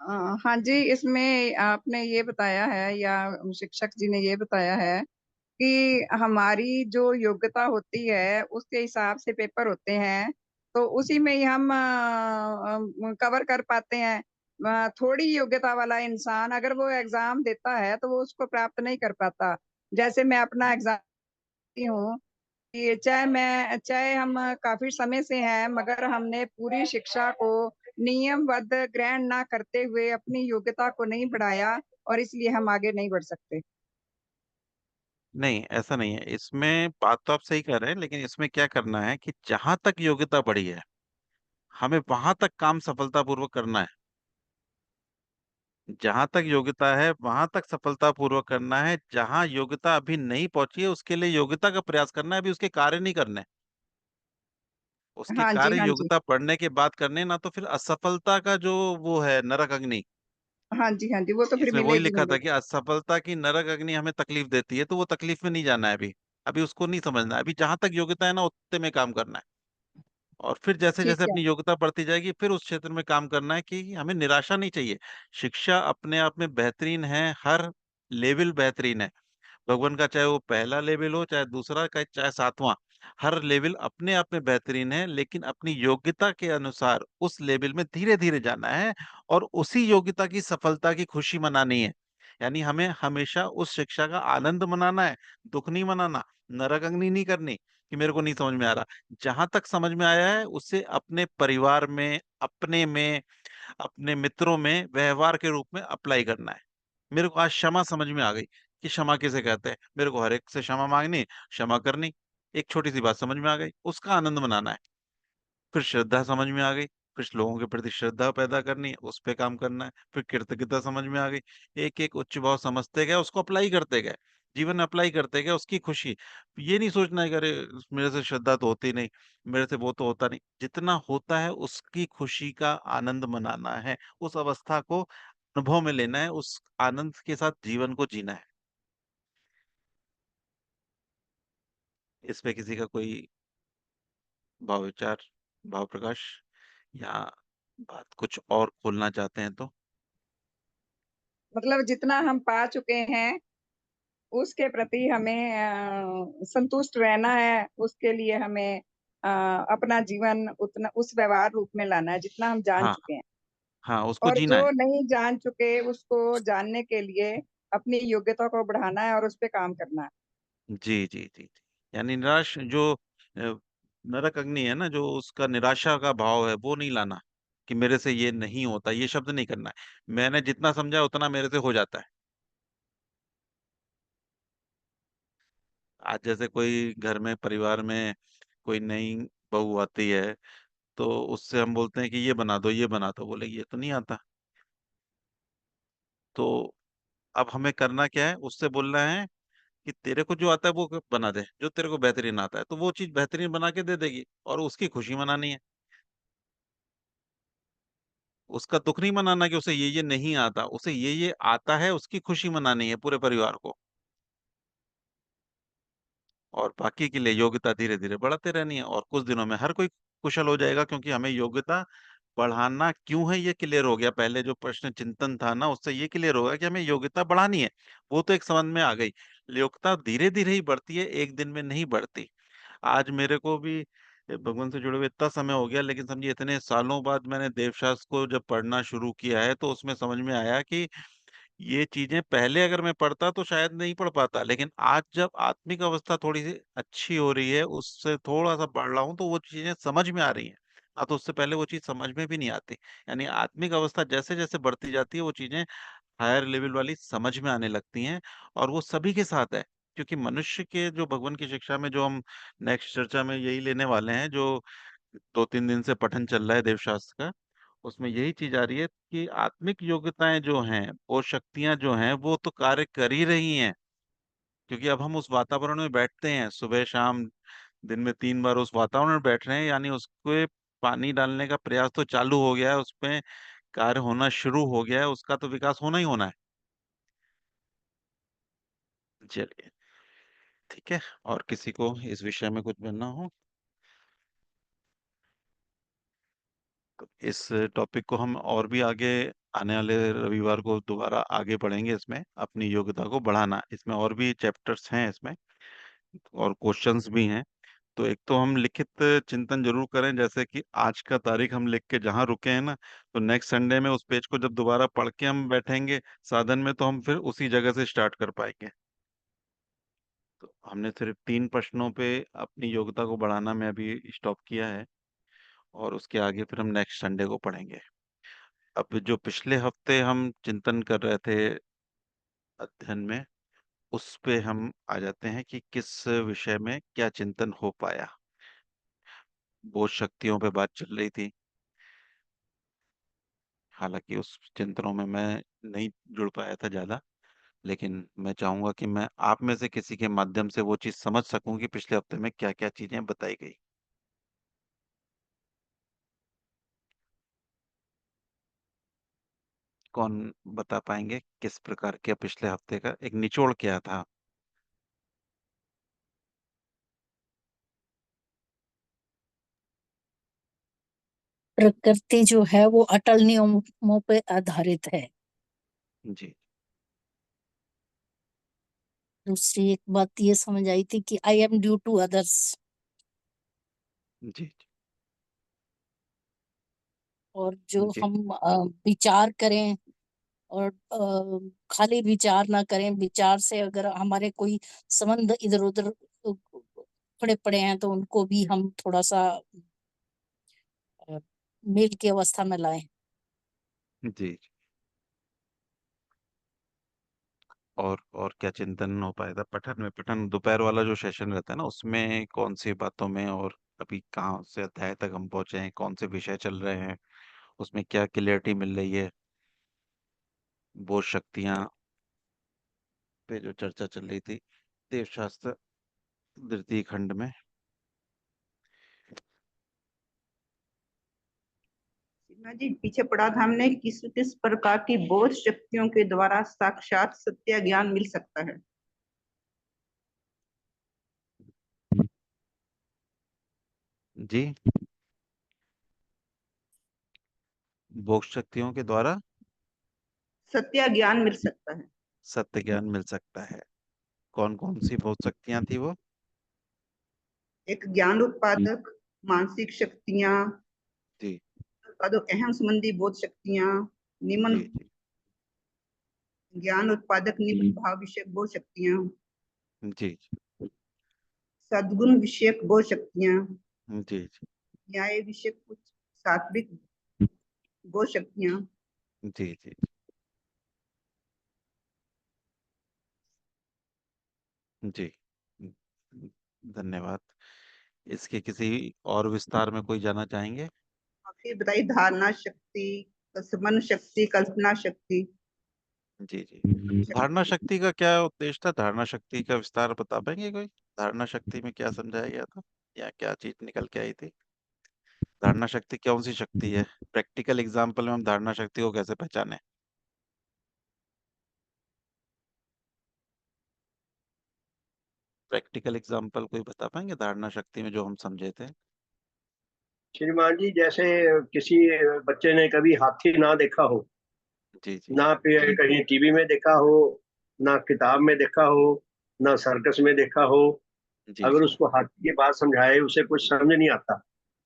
हाँ जी, इसमें आपने ये बताया है या शिक्षक जी ने ये बताया है कि हमारी जो योग्यता होती है उसके हिसाब से पेपर होते हैं, तो उसी में ही हम कवर कर पाते हैं। थोड़ी योग्यता वाला इंसान अगर वो एग्जाम देता है तो वो उसको प्राप्त नहीं कर पाता। जैसे मैं अपना एग्जाम देती हूँ कि चाहे हम काफी समय से हैं, मगर हमने पूरी शिक्षा को नियमबद्ध ग्रहण ना करते हुए अपनी योग्यता को नहीं बढ़ाया और इसलिए हम आगे नहीं बढ़ सकते। नहीं, ऐसा नहीं है। इसमें बात तो आप सही कह रहे हैं, लेकिन इसमें क्या करना है कि जहां तक योग्यता बढ़ी है, हमें वहां तक काम सफलतापूर्वक करना है। जहां तक योग्यता है वहां तक सफलतापूर्वक करना है। जहां योग्यता अभी नहीं पहुंची है उसके लिए योग्यता का प्रयास करना है, अभी उसके कार्य नहीं करने। उसके हाँ जी, कार्य हाँ जी। योग्यता पढ़ने के बाद करने, ना तो फिर असफलता का जो वो है नरक अग्नि। हाँ जी, हाँ जी, वो तो फिर इसमें वही मिलेगी लिखा था कि मिलेगी। असफलता की नरक अग्नि हमें तकलीफ देती है, तो वो तकलीफ में नहीं जाना है अभी। अभी उसको नहीं समझना है। अभी जहां तक योग्यता है ना उतने में काम करना है। और फिर जैसे ठीक जैसे है। अपनी योग्यता बढ़ती जाएगी फिर उस क्षेत्र में काम करना है कि हमें निराशा नहीं चाहिए। शिक्षा अपने आप में बेहतरीन है, हर लेवल बेहतरीन है। भगवान का चाहे वो पहला लेवल हो, चाहे दूसरा का, चाहे सातवां, हर लेवल अपने आप में बेहतरीन है। लेकिन अपनी योग्यता के अनुसार उस लेवल में धीरे धीरे जाना है और उसी योग्यता की सफलता की खुशी मनानी है। यानी हमें हमेशा उस शिक्षा का आनंद मनाना है, दुख नहीं मनाना। नरकंगनी नहीं करनी कि मेरे को नहीं समझ में आ रहा। जहां तक समझ में आया है उसे अपने परिवार में, अपने में, अपने मित्रों में व्यवहार के रूप में अप्लाई करना है। मेरे को आज क्षमा समझ में आ गई कि क्षमा किसे कहते हैं। मेरे को हर एक से क्षमा मांगनी, क्षमा करनी, एक छोटी सी बात समझ में आ गई, उसका आनंद मनाना है। फिर श्रद्धा समझ में आ गई, फिर लोगों के प्रति श्रद्धा पैदा करनी है, उस पे काम करना है। फिर कृतज्ञता समझ में आ गई, एक एक उच्च भाव समझते गए, उसको अप्लाई करते गए, जीवन में अप्लाई करते गए, उसकी खुशी। ये नहीं सोचना है कि अरे मेरे से श्रद्धा तो होती नहीं, मेरे से वो तो होता नहीं। जितना होता है उसकी खुशी का आनंद मनाना है, उस अवस्था को अनुभव में लेना है, उस आनंद के साथ जीवन को जीना है। इस पे किसी का कोई भाव विचार, भाव प्रकाश, या बात कुछ और खोलना चाहते हैं तो? मतलब जितना हम पा चुके हैं उसके प्रति हमें संतुष्ट रहना है, उसके लिए हमें अपना जीवन उतना उस व्यवहार रूप में लाना है जितना हम जान हाँ, चुके हैं। हाँ, उसको और जीना जो है। नहीं जान चुके उसको जानने के लिए अपनी योग्यता को बढ़ाना है और उस पे काम करना है। जी, जी, जी, जी। यानी निराश जो नरक अग्नि है ना, जो उसका निराशा का भाव है, वो नहीं लाना कि मेरे से ये नहीं होता, ये शब्द नहीं करना है। मैंने जितना समझा उतना मेरे से हो जाता है। आज जैसे कोई घर में, परिवार में कोई नई बहू आती है, तो उससे हम बोलते हैं कि ये बना दो, ये बना दो, बोले ये तो नहीं आता। तो अब हमें करना क्या है, उससे बोलना है कि तेरे को जो आता है वो बना दे, जो तेरे को बेहतरीन आता है, तो वो चीज बेहतरीन बना के दे देगी और उसकी खुशी मनानी है। उसका दुख नहीं मनाना कि उसे ये नहीं आता, उसे ये आता है, उसकी खुशी मनानी है पूरे परिवार को। और बाकी के लिए योग्यता धीरे धीरे बढ़ाते रहनी है, और कुछ दिनों में हर कोई कुशल हो जाएगा, क्योंकि हमें योग्यता बढ़ाना क्यों है ये क्लियर हो गया। पहले जो प्रश्न चिंतन था ना, उससे ये क्लियर होगा कि हमें योग्यता बढ़ानी है, वो तो एक समझ में आ गई। योग्यता धीरे धीरे ही बढ़ती है, एक दिन में नहीं बढ़ती। आज मेरे को भी भगवान से जुड़े हुए इतना समय हो गया, लेकिन समझिए इतने सालों बाद मैंने देवशास्त्र को जब पढ़ना शुरू किया है, तो उसमें समझ में आया कि ये चीजें पहले अगर मैं पढ़ता तो शायद नहीं पढ़ पाता, लेकिन आज जब आत्मिक अवस्था थोड़ी सी अच्छी हो रही है, उससे थोड़ा सा पढ़ रहा हूँ, तो वो चीजें समझ में आ रही हैं। तो उससे पहले वो चीज समझ में भी नहीं आती। यानी आत्मिक अवस्था जैसे जैसे बढ़ती जाती है, वो चीजें हायर लेवल वाली समझ में आने लगती हैं। और वो सभी के साथ है, क्योंकि मनुष्य के जो भगवान की शिक्षा में जो हम नेक्स्ट चर्चा में यही लेने वाले हैं, जो 2-3 दिन से पठन चल रहा है देवशास्त्र का, उसमें यही चीज आ रही है कि आत्मिक योग्यताएं जो हैं, वो शक्तियां जो हैं, वो तो कार्य कर ही रही हैं। क्योंकि अब हम उस वातावरण में बैठते हैं, सुबह शाम दिन में 3 बार उस वातावरण में बैठ रहे हैं, यानी उसको पानी डालने का प्रयास तो चालू हो गया है, उसमें कार्य होना शुरू हो गया है, उसका तो विकास होना ही होना है। चलिए, ठीक है। और किसी को इस विषय में कुछ बनना हो तो इस टॉपिक को हम और भी आगे आने वाले रविवार को दोबारा आगे पढ़ेंगे। इसमें अपनी योग्यता को बढ़ाना, इसमें और भी चैप्टर्स हैं इसमें, और क्वेश्चंस भी हैं। तो एक तो हम लिखित चिंतन जरूर करें, जैसे कि आज का तारीख हम लिख के जहाँ रुके हैं ना, तो नेक्स्ट संडे में उस पेज को जब दोबारा पढ़ के हम बैठेंगे साधन में, तो हम फिर उसी जगह से स्टार्ट कर पाएंगे। तो हमने सिर्फ 3 प्रश्नों पे अपनी योग्यता को बढ़ाना में अभी स्टॉप किया है, और उसके आगे फिर हम नेक्स्ट संडे को पढ़ेंगे। अब जो पिछले हफ्ते हम चिंतन कर रहे थे अध्ययन में, उस पे हम आ जाते हैं कि किस विषय में क्या चिंतन हो पाया। बोध शक्तियों पे बात चल रही थी। हालांकि उस चिंतनों में मैं नहीं जुड़ पाया था ज्यादा, लेकिन मैं चाहूंगा कि मैं आप में से किसी के माध्यम से वो चीज समझ सकूं कि पिछले हफ्ते में क्या क्या चीजें बताई गई। कौन बता पाएंगे किस प्रकार के पिछले हफ्ते का एक निचोड़ क्या था? प्रकृति जो है वो अटल नियमों पे आधारित है। जी दूसरी एक बात ये समझ आई थी कि I am due to others. जी और जो जी हम विचार करें, और खाली विचार ना करें, विचार से अगर हमारे कोई संबंध इधर उधर पड़े पड़े हैं, तो उनको भी हम थोड़ा सा मेल की अवस्था में लाएं। जी। और क्या चिंतन हो पाया था पठन में? पठन दोपहर वाला जो सेशन रहता है ना, उसमें कौन सी बातों में, और अभी कहाँ से अध्याय तक हम पहुंचे हैं, कौन से विषय चल रहे हैं, उसमें क्या क्लियरिटी मिल रही है? बोध शक्तियां पे जो चर्चा चल रही थी, देवशास्त्र द्वितीय खंड में। सीमा जी, पीछे पढ़ा था हमने, किस किस प्रकार की बोध शक्तियों के द्वारा साक्षात सत्य ज्ञान मिल सकता है। जी, बोध शक्तियों के द्वारा सत्य ज्ञान मिल सकता है। सत्य ज्ञान मिल सकता है। कौन कौन सी बोध शक्तियां थी वो? एक ज्ञान उत्पादक मानसिक शक्तियां, जी उत्पादक अहम संबंधी बोध शक्तियां, निम्न जी जी ज्ञान उत्पादक निम्न भाव विषयक बोध शक्तियां, जी सद्गुण विषयक बोध शक्तियां, जी जी न्याय विषयक कुछ सात्विक बोध शक्तियां। जी जी जी। धन्यवाद। इसके किसी और विस्तार में कोई जाना चाहेंगे? और फिर बताइए, धारणा शक्ति, स्मरण शक्ति, कल्पना शक्ति। जी जी। धारणा शक्ति का क्या उद्देश्य था? धारणा शक्ति का विस्तार बता पाएंगे कोई? धारणा शक्ति में क्या समझाया गया था या क्या चीज निकल के आई थी? धारणा शक्ति कौन सी शक्ति है? प्रैक्टिकल एग्जाम्पल में हम धारणा शक्ति को कैसे पहचाने? प्रैक्टिकल एग्जाम्पल कोई बता पाएंगे धारणा शक्ति में जो हम समझे थे? श्रीमान जी, जैसे किसी बच्चे ने कभी हाथी ना देखा हो, जी जी ना कहीं टीवी में देखा हो, ना किताब में देखा हो, ना सर्कस में देखा हो, जी अगर जी। उसको हाथी की बात समझाए उसे कुछ समझ नहीं आता।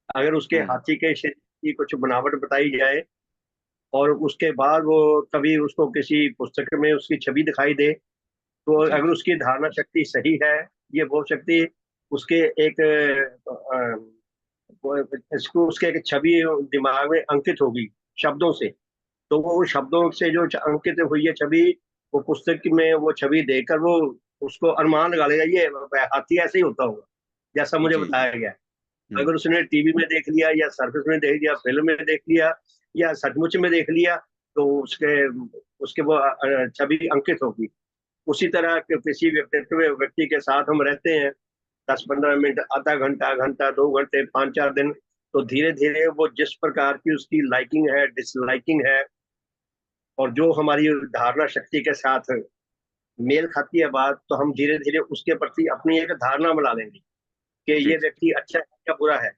अगर उसके हम्म। हाथी के शरीर की कुछ बनावट बताई जाए और उसके बाद वो कभी उसको किसी पुस्तक में उसकी छवि दिखाई दे, तो जी अगर उसकी धारणा शक्ति सही है, ये वो शक्ति उसके एक इसको उसके एक छवि दिमाग में अंकित होगी शब्दों से। तो वो शब्दों से जो अंकित हुई है छवि, वो पुस्तक में वो छवि देखकर वो उसको अनुमान लगा लेगा, ये हाथी ऐसे ही होता होगा जैसा मुझे जी जी। बताया गया है। हम्म। अगर उसने टीवी में देख लिया या सर्कस में देख लिया, फिल्म में देख लिया या सचमुच में देख लिया, तो उसके उसके वो छवि अंकित होगी। उसी तरह किसी व्यक्ति के साथ हम रहते हैं 10-15 मिनट, आधा घंटा, घंटा, 2 घंटे, 5-4 दिन, तो धीरे धीरे वो जिस प्रकार की उसकी लाइकिंग है, डिसलाइकिंग है, और जो हमारी धारणा शक्ति के साथ मेल खाती है बात, तो हम धीरे धीरे उसके प्रति अपनी एक धारणा बना लेंगे कि जी ये जी व्यक्ति अच्छा है या बुरा है।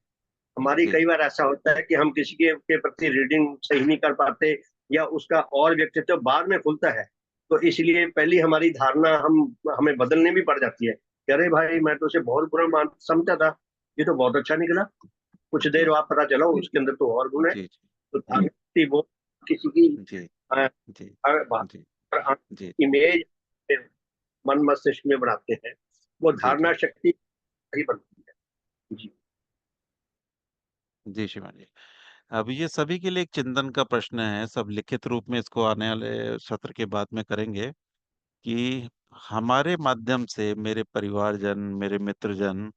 हमारी जी कई बार ऐसा होता है कि हम किसी के प्रति रीडिंग सही नहीं कर पाते, या उसका और व्यक्तित्व बाद में खुलता है, तो इसलिए पहली हमारी धारणा हमें बदलनी भी पड़ जाती है कि अरे भाई, मैं तो उसे बहुत बुरा मान समझता था, ये तो बहुत अच्छा निकला। कुछ जी देर बाद पता चला उसके अंदर तो और गुण है। जी तो धारणा वो किसी की जी जी जी जी इमेज मन मस्तिष्क में बनाते हैं, वो जी धारणा जी शक्ति ही बनती है। जी। जी शिवानी जी। अब ये सभी के लिए एक चिंतन का प्रश्न है, सब लिखित रूप में इसको आने वाले सत्र के बाद में करेंगे कि हमारे माध्यम से मेरे परिवारजन, मेरे मित्रजन,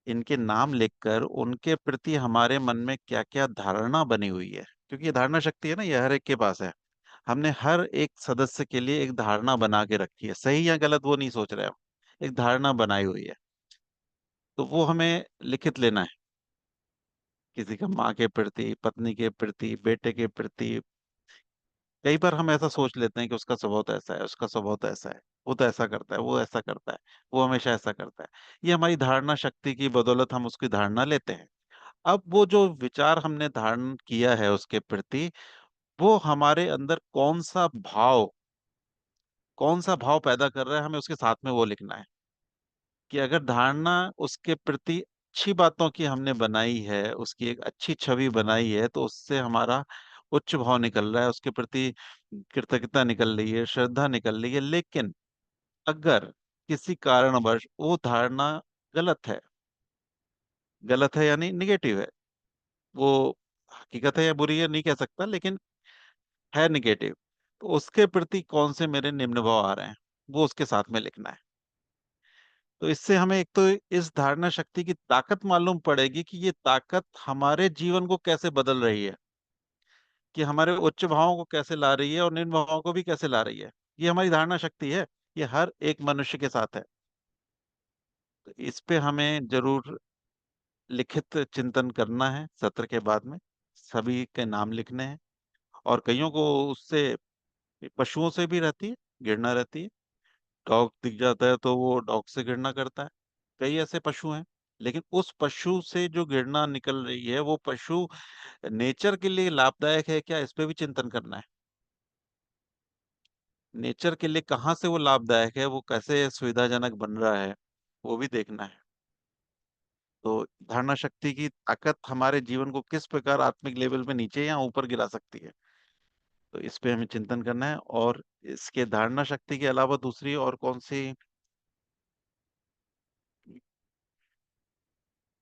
इनके नाम लिखकर उनके प्रति हमारे मन में क्या क्या धारणा बनी हुई है, क्योंकि ये धारणा शक्ति है ना, ये हर एक के पास है। हमने हर एक सदस्य के लिए एक धारणा बना के रखी है, सही या गलत वो नहीं सोच रहे हम, एक धारणा बनाई हुई है। तो वो हमें लिखित लेना है, किसी का माँ के प्रति, पत्नी के प्रति, बेटे के प्रति। कई बार हम ऐसा सोच लेते हैं कि उसका स्वभाव तो ऐसा है, उसका स्वभाव तो ऐसा है, वो तो ऐसा करता है, वो ऐसा करता है, वो हमेशा ऐसा करता है। ये हमारी धारणा शक्ति की बदौलत हम उसकी धारणा लेते हैं। अब वो जो विचार हमने धारण किया है उसके प्रति, वो हमारे अंदर कौन सा भाव पैदा कर रहा है, हमें उसके साथ में वो लिखना है। कि अगर धारणा उसके प्रति अच्छी बातों की हमने बनाई है, उसकी एक अच्छी छवि बनाई है, तो उससे हमारा उच्च भाव निकल रहा है, उसके प्रति कृतज्ञता निकल रही है, श्रद्धा निकल रही है। लेकिन अगर किसी कारणवश वो धारणा गलत है, गलत है यानी निगेटिव है, वो हकीकत है या बुरी है नहीं कह सकता, लेकिन है निगेटिव, तो उसके प्रति कौन से मेरे निम्न भाव आ रहे हैं, वो उसके साथ में लिखना है। तो इससे हमें एक तो इस धारणा शक्ति की ताकत मालूम पड़ेगी कि ये ताकत हमारे जीवन को कैसे बदल रही है, कि हमारे उच्च भावों को कैसे ला रही है और निम्न भावों को भी कैसे ला रही है। ये हमारी धारणा शक्ति है, ये हर एक मनुष्य के साथ है। तो इस पे हमें जरूर लिखित चिंतन करना है सत्र के बाद में, सभी के नाम लिखने हैं। और कईयों को उससे पशुओं से भी रहती है, घृणा रहती है। डॉग दिख जाता है तो वो डॉग से घृणा करता है, कई ऐसे पशु हैं। लेकिन उस पशु से जो घृणा निकल रही है, वो पशु नेचर के लिए लाभदायक है क्या, इस पे भी चिंतन करना है। नेचर के लिए कहाँ से वो लाभदायक है, वो कैसे सुविधाजनक बन रहा है, वो भी देखना है। तो धारणा शक्ति की ताकत हमारे जीवन को किस प्रकार आत्मिक लेवल पे नीचे या ऊपर गिरा सकती है, तो इस पे हमें चिंतन करना है। और इसके धारणा शक्ति के अलावा दूसरी और कौन सी,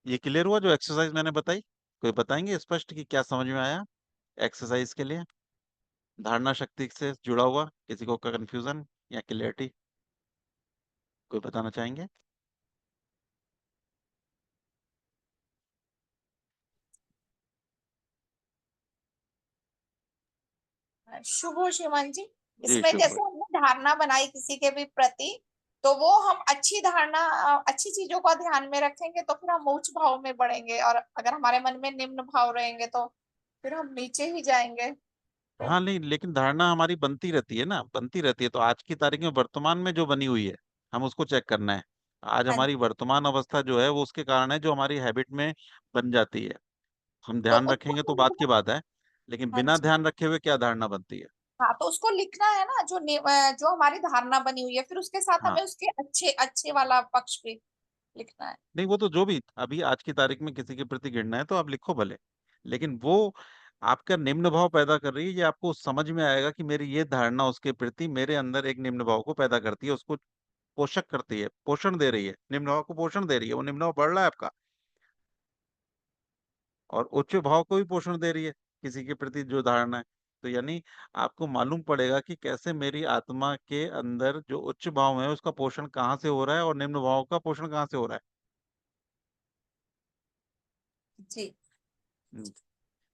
ये क्लियर हुआ जो एक्सरसाइज मैंने बताई? कोई बताएंगे स्पष्ट कि क्या समझ में आया एक्सरसाइज के लिए, धारणा शक्ति से जुड़ा हुआ, किसी को कंफ्यूजन या क्लियरिटी, कोई बताना चाहेंगे? शुभ हो शिवान जी। जी इसमें शुभ। जैसे हमने धारणा बनाई किसी के भी प्रति, तो वो हम अच्छी धारणा अच्छी चीजों का ध्यान में रखेंगे तो फिर हम उच्च भाव में बढ़ेंगे, और अगर हमारे मन में निम्न भाव रहेंगे तो फिर हम नीचे ही जाएंगे। तो हाँ नहीं, लेकिन धारणा हमारी बनती रहती है ना, बनती रहती है। तो आज की तारीख में वर्तमान में जो बनी हुई है, हम उसको चेक करना है। आज हाँ हमारी वर्तमान अवस्था जो है वो उसके कारण है, जो हमारी हैबिट में बन जाती है। हम तो ध्यान उसको रखेंगे तो बात की लिखना। बात है, लेकिन हाँ बिना जी। ध्यान रखे हुए क्या धारणा बनती है? हाँ, तो उसको लिखना है ना, जो हमारी धारणा बनी हुई है, फिर उसके साथ हाँ हमें उसके अच्छे अच्छे वाला पक्ष भी लिखना है। नहीं, वो तो जो भी अभी आज की तारीख में किसी के प्रति गिरना है तो आप लिखो भले, लेकिन वो आपका निम्न भाव पैदा कर रही है, ये आपको समझ में आएगा कि मेरी ये धारणा उसके प्रति मेरे अंदर एक निम्न भाव को पैदा करती है, उसको पोषक करती है, पोषण दे रही है, निम्न भाव को पोषण दे रही है, वो निम्न भाव बढ़ रहा है आपका, और उच्च भाव को भी पोषण दे रही है किसी के प्रति जो धारणा है। तो यानी आपको मालूम पड़ेगा कि कैसे मेरी आत्मा के अंदर जो उच्च भाव है उसका पोषण कहाँ से हो रहा है और निम्न भाव का पोषण कहाँ से हो रहा है। जी। हम्म।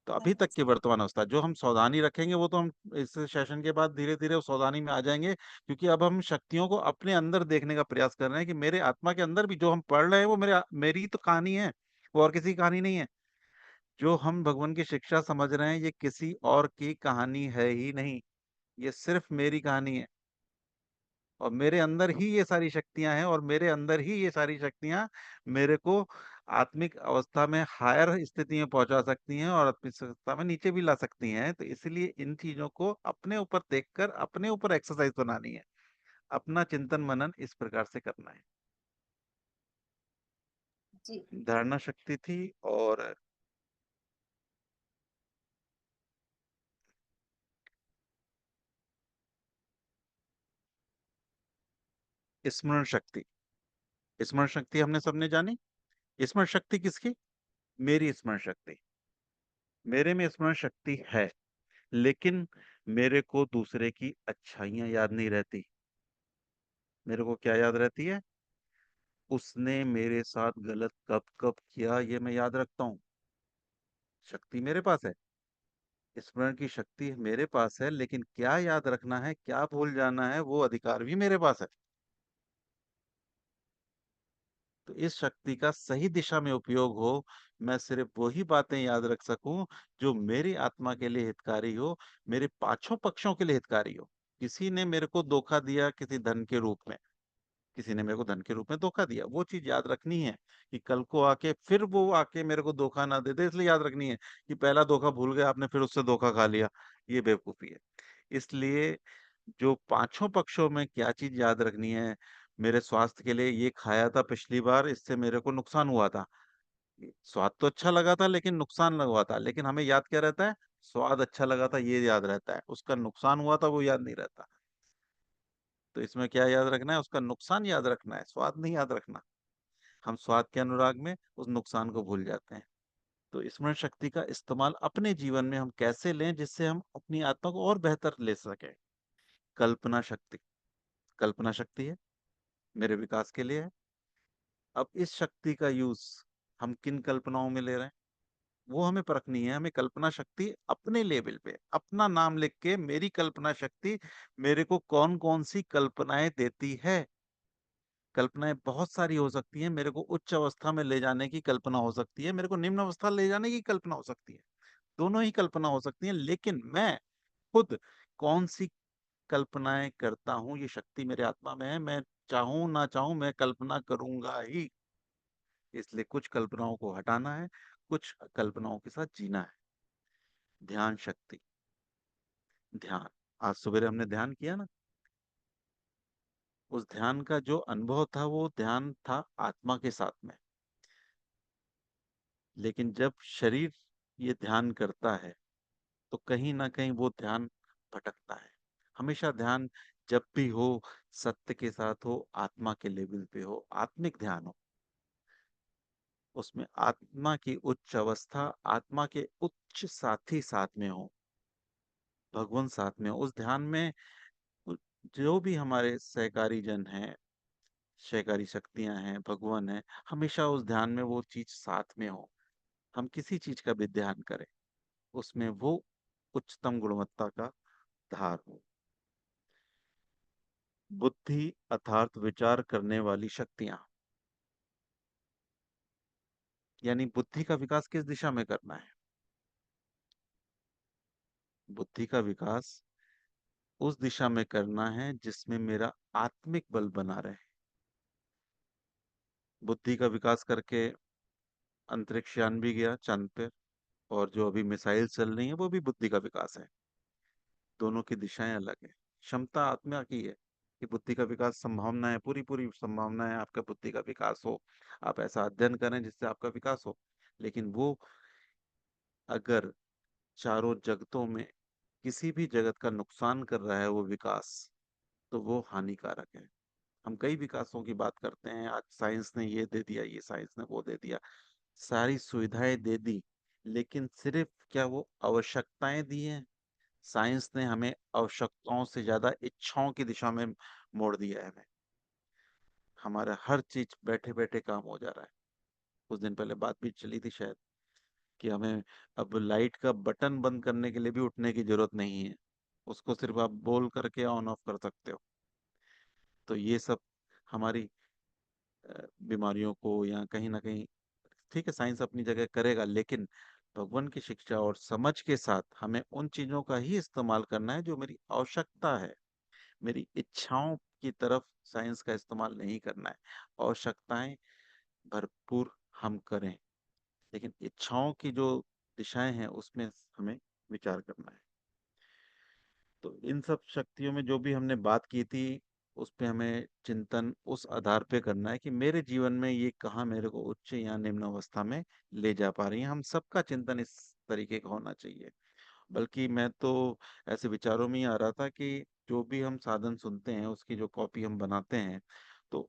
तो अभी तक की वर्तमान अवस्था जो हम सावधानी रखेंगे, वो तो हम इस सेशन के बाद धीरे धीरे उस सावधानी में आ जाएंगे, क्योंकि अब हम शक्तियों को अपने अंदर देखने का प्रयास कर रहे हैं कि मेरे आत्मा के अंदर भी जो हम पढ़ रहे हैं वो मेरी तो कहानी है, वो और किसी की कहानी नहीं है। जो हम भगवान की शिक्षा समझ रहे हैं ये किसी और की कहानी है ही नहीं, ये सिर्फ मेरी कहानी है। और मेरे अंदर ही ये सारी शक्तियां हैं, और मेरे अंदर ही ये सारी शक्तियां मेरे को आत्मिक अवस्था में हायर स्थिति में पहुंचा सकती हैं और आत्मिक अवस्था में नीचे भी ला सकती हैं। तो इसलिए इन चीजों को अपने ऊपर देखकर अपने ऊपर एक्सरसाइज बनानी है, अपना चिंतन मनन इस प्रकार से करना है। जी। धारणा शक्ति थी, और स्मरण शक्ति। स्मरण शक्ति हमने सबने जानी। स्मरण शक्ति किसकी? मेरी स्मरण शक्ति। मेरे में स्मरण शक्ति है, लेकिन मेरे को दूसरे की अच्छाइयां याद नहीं रहती। मेरे को क्या याद रहती है? उसने मेरे साथ गलत कब कब किया ये मैं याद रखता हूँ। शक्ति मेरे पास है, स्मरण की शक्ति मेरे पास है, लेकिन क्या याद रखना है, क्या भूल जाना है, वो अधिकार भी मेरे पास है। तो इस शक्ति का सही दिशा में उपयोग हो, मैं सिर्फ वही बातें याद रख सकूं जो मेरी आत्मा के लिए हितकारी हो, मेरे पांचों पक्षों के लिए हितकारी हो। किसी ने मेरे को धोखा दिया किसी धन के रूप में, किसी ने मेरे को धन के रूप में धोखा दिया, वो चीज याद रखनी है कि कल को आके फिर वो आके मेरे को धोखा ना दे दे, इसलिए याद रखनी है कि पहला धोखा भूल गए आपने, फिर उससे धोखा खा लिया, ये बेवकूफी है। इसलिए जो पांचों पक्षों में क्या चीज याद रखनी है, मेरे स्वास्थ्य के लिए ये खाया था पिछली बार, इससे मेरे को नुकसान हुआ था। स्वाद तो अच्छा लगा था लेकिन नुकसान हुआ था, लेकिन हमें याद क्या रहता है? स्वाद अच्छा लगा था ये याद रहता है, उसका नुकसान हुआ था वो याद नहीं रहता। तो इसमें क्या याद रखना है? उसका नुकसान याद रखना है, स्वाद नहीं याद रखना। हम स्वाद के अनुराग में उस नुकसान को भूल जाते हैं। तो स्मरण शक्ति का इस्तेमाल अपने जीवन में हम कैसे लें जिससे हम अपनी आत्मा को और बेहतर ले सकें? कल्पना शक्ति। कल्पना शक्ति है, मेरे विकास के लिए है। अब इस शक्ति का यूज हम किन कल्पनाओं में ले रहे हैं, वो हमें परखनी है। हमें कल्पना शक्ति अपने लेवल पे अपना नाम लिख के, मेरी कल्पना शक्ति मेरे को कौन कौन सी कल्पनाएं देती है। कल्पनाएं बहुत सारी हो सकती हैं। मेरे को उच्च अवस्था में ले जाने की कल्पना हो सकती है, मेरे को निम्न अवस्था ले जाने की कल्पना हो सकती है, दोनों ही कल्पना हो सकती हैं। लेकिन मैं खुद कौन सी कल्पनाएं करता हूँ, ये शक्ति मेरे आत्मा में है। मैं चाहूं ना चाहूं मैं कल्पना करूंगा ही। इसलिए कुछ कल्पनाओं को हटाना है, कुछ कल्पनाओं के साथ जीना है। ध्यान शक्ति। ध्यान, आज सवेरे हमने ध्यान किया ना, उस ध्यान का जो अनुभव था वो ध्यान था आत्मा के साथ में। लेकिन जब शरीर ये ध्यान करता है तो कहीं ना कहीं वो ध्यान भटकता है। हमेशा ध्यान जब भी हो, सत्य के साथ हो, आत्मा के लेवल पे हो, आत्मिक ध्यान हो, उसमें आत्मा की उच्च अवस्था, आत्मा के उच्च साथी साथ में हो, भगवान साथ में हो। उस ध्यान में जो भी हमारे सहकारी जन हैं, सहकारी शक्तियां हैं, भगवान है, हमेशा उस ध्यान में वो चीज साथ में हो। हम किसी चीज का भी ध्यान करें, उसमें वो उच्चतम गुणवत्ता का धार हो। बुद्धि अर्थात विचार करने वाली शक्तियां, यानी बुद्धि का विकास किस दिशा में करना है? बुद्धि का विकास उस दिशा में करना है जिसमें मेरा आत्मिक बल बना रहे। बुद्धि का विकास करके अंतरिक्ष यान भी गया चांद पे, और जो अभी मिसाइल चल रही है वो भी बुद्धि का विकास है। दोनों की दिशाएं अलग है। क्षमता आत्मा की है कि बुद्धि का विकास, संभावना है, पूरी पूरी संभावना है आपका बुद्धि का विकास हो। आप ऐसा अध्ययन करें जिससे आपका विकास हो। लेकिन वो अगर चारों जगतों में किसी भी जगत का नुकसान कर रहा है वो विकास, तो वो हानिकारक है। हम कई विकासों की बात करते हैं, आज साइंस ने ये दे दिया, ये साइंस ने वो दे दिया, सारी सुविधाएं दे दी, लेकिन सिर्फ क्या वो आवश्यकताएं दी हैं? साइंस ने हमें आवश्यकताओं से ज्यादा इच्छाओं की दिशा में मोड़ दिया है। हमें हमारा हर चीज बैठे बैठे काम हो जा रहा है। कुछ दिन पहले बात भी चली थी शायद कि हमें अब लाइट का बटन बंद करने के लिए भी उठने की जरूरत नहीं है, उसको सिर्फ आप बोल करके ऑन ऑफ कर सकते हो। तो ये सब हमारी बीमारियों को, या कहीं ना कहीं, ठीक है साइंस अपनी जगह करेगा, लेकिन भगवान की शिक्षा और समझ के साथ हमें उन चीजों का ही इस्तेमाल करना है जो मेरी आवश्यकता है। मेरी इच्छाओं की तरफ साइंस का इस्तेमाल नहीं करना है। आवश्यकताएं भरपूर हम करें, लेकिन इच्छाओं की जो दिशाएं हैं उसमें हमें विचार करना है। तो इन सब शक्तियों में जो भी हमने बात की थी, उस पे हमें चिंतन उस आधार पे करना है कि मेरे जीवन में ये कहाँ मेरे को उच्च या निम्न अवस्था में ले जा पा रही है। हम सबका चिंतन इस तरीके का होना चाहिए। बल्कि मैं तो ऐसे विचारों में ही आ रहा था कि जो भी हम साधन सुनते हैं उसकी जो कॉपी हम बनाते हैं, तो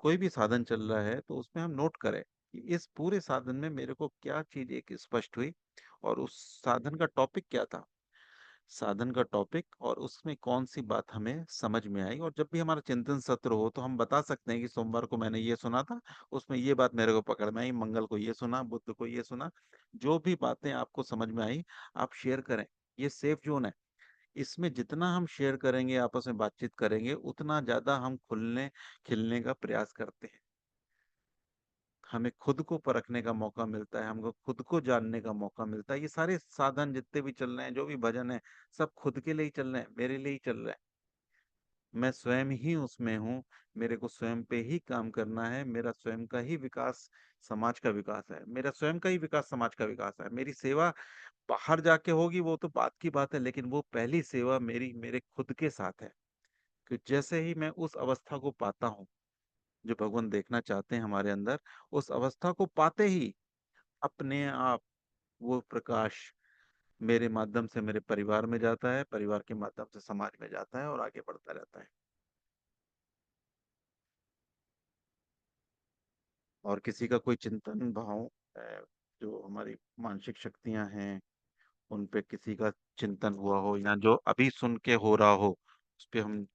कोई भी साधन चल रहा है तो उसमें हम नोट करें कि इस पूरे साधन में मेरे को क्या चीज एक स्पष्ट हुई, और उस साधन का टॉपिक क्या था, साधन का टॉपिक, और उसमें कौन सी बात हमें समझ में आई। और जब भी हमारा चिंतन सत्र हो तो हम बता सकते हैं कि सोमवार को मैंने ये सुना था, उसमें ये बात मेरे को पकड़ में आई, मंगल को ये सुना, बुध को ये सुना। जो भी बातें आपको समझ में आई आप शेयर करें। ये सेफ जोन है। इसमें जितना हम शेयर करेंगे, आपस में बातचीत करेंगे, उतना ज्यादा हम खुलने खिलने का प्रयास करते हैं। हमें खुद को परखने का मौका मिलता है, हमको खुद को जानने का मौका मिलता है। ये सारे साधन जितने भी चल रहे हैं, जो भी भजन है, सब खुद के लिए ही चल रहे हैं, मेरे लिए ही चल रहे हैं। मैं स्वयं ही उसमें हूँ। मेरे को स्वयं पे ही काम करना है। मेरा स्वयं का ही विकास समाज का विकास है। मेरा स्वयं का ही विकास समाज का विकास है। मेरी सेवा बाहर जाके होगी वो तो बात की बात है, लेकिन वो पहली सेवा मेरी मेरे खुद के साथ है। कि जैसे ही मैं उस अवस्था को पाता हूँ जो भगवान देखना चाहते हैं हमारे अंदर, उस अवस्था को पाते ही अपने आप वो प्रकाश मेरे माध्यम से मेरे परिवार में जाता है, परिवार के माध्यम से समाज में जाता है, और आगे बढ़ता रहता है। और किसी का कोई चिंतन भाव, जो हमारी मानसिक शक्तियां हैं उन पे किसी का चिंतन हुआ हो, या जो अभी सुन के हो रहा हो, उस पे हम